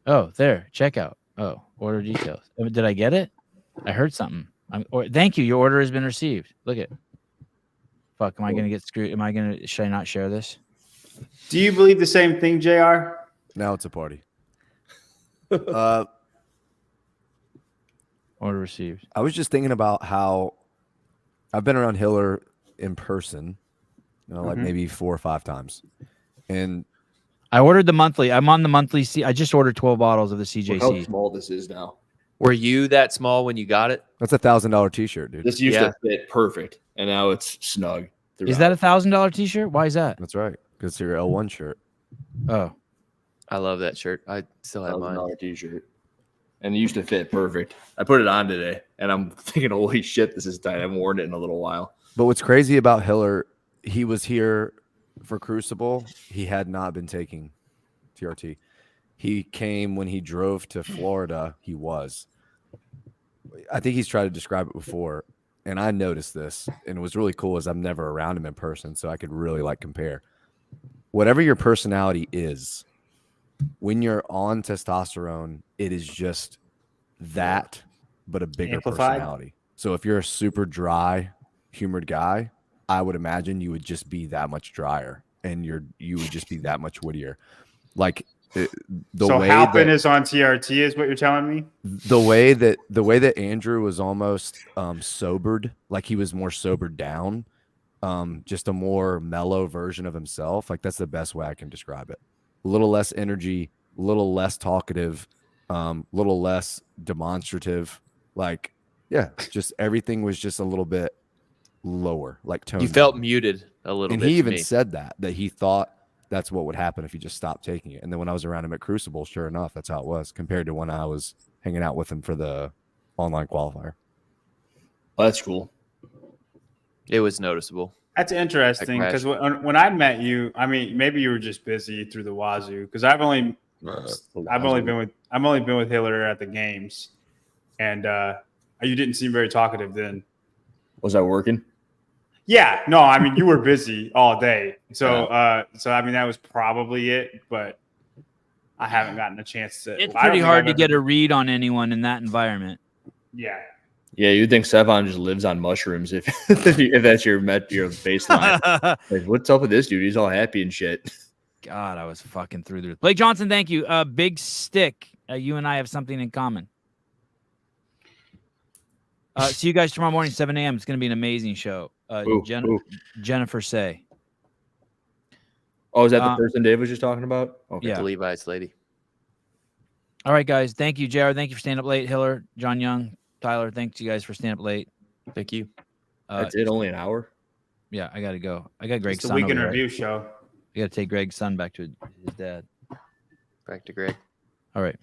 Oh, there. Checkout. Oh, order details. Did I get it? I heard something. Thank you. Your order has been received. Look at. Fuck. Am I gonna get screwed? Should I not share this? Do you believe the same thing, JR? Now it's a party. Order received. I was just thinking about how I've been around Hiller in person, like maybe 4 or 5 times. And I ordered the monthly. I'm on the monthly. I just ordered 12 bottles of the CJC. Look how small this is now. Were you that small when you got it? That's a $1,000 t-shirt, dude. This used to fit perfect, and now it's snug. Is that a $1,000 t-shirt? Why is that? That's right. Because it's your L1 shirt. Oh. I love that shirt. I still have mine. T-shirt. And it used to fit perfect. I put it on today, and I'm thinking, holy shit, this is tight. I haven't worn it in a little while. But what's crazy about Hiller, he was here for Crucible. He had not been taking TRT. He came when he drove to Florida. He was. I think he's tried to describe it before, and I noticed this, and it was really cool as I'm never around him in person, so I could really compare. Whatever your personality is, when you're on testosterone, it is just that, but a bigger personality. So if you're a super dry, humored guy, I would imagine you would just be that much drier, and you would just be that much wittier. Like so Halpin is on TRT is what you're telling me? The way that Andrew was almost sobered, like he was more sobered down. just a more mellow version of himself. Like that's the best way I can describe it. A little less energy, a little less talkative, little less demonstrative. Like, yeah, just everything was just a little bit lower, like tone. You felt muted a little and bit. he even said that he thought that's what would happen if he just stopped taking it. And then when I was around him at Crucible, sure enough, that's how it was compared to when I was hanging out with him for the online qualifier. Well, that's cool. It was noticeable. That's interesting because when I met you, I mean, maybe you were just busy through the wazoo. Because I've only been with Hiller at the games, and you didn't seem very talkative then. Was I working? Yeah, no, I mean you were busy all day, so I mean that was probably it. But I haven't gotten a chance to. It's pretty hard to get a read on anyone in that environment. Yeah. Yeah, you'd think Sevan just lives on mushrooms if that's your baseline. Like, what's up with this dude? He's all happy and shit. God, I was fucking through there. Blake Johnson, thank you. Big Stick, you and I have something in common. See you guys tomorrow morning, 7 a.m. It's going to be an amazing show. Jennifer Say. Oh, is that the person Dave was just talking about? Okay. Yeah, the Levi's lady. All right, guys. Thank you, JR. Thank you for staying up late. Hiller, John Young, Tyler, thanks you guys for staying up late. Thank you. That's it. Only an hour. Yeah, I got to go. I got Greg's son. It's the weekend review show. I got to take Greg's son back to his dad. Back to Greg. All right.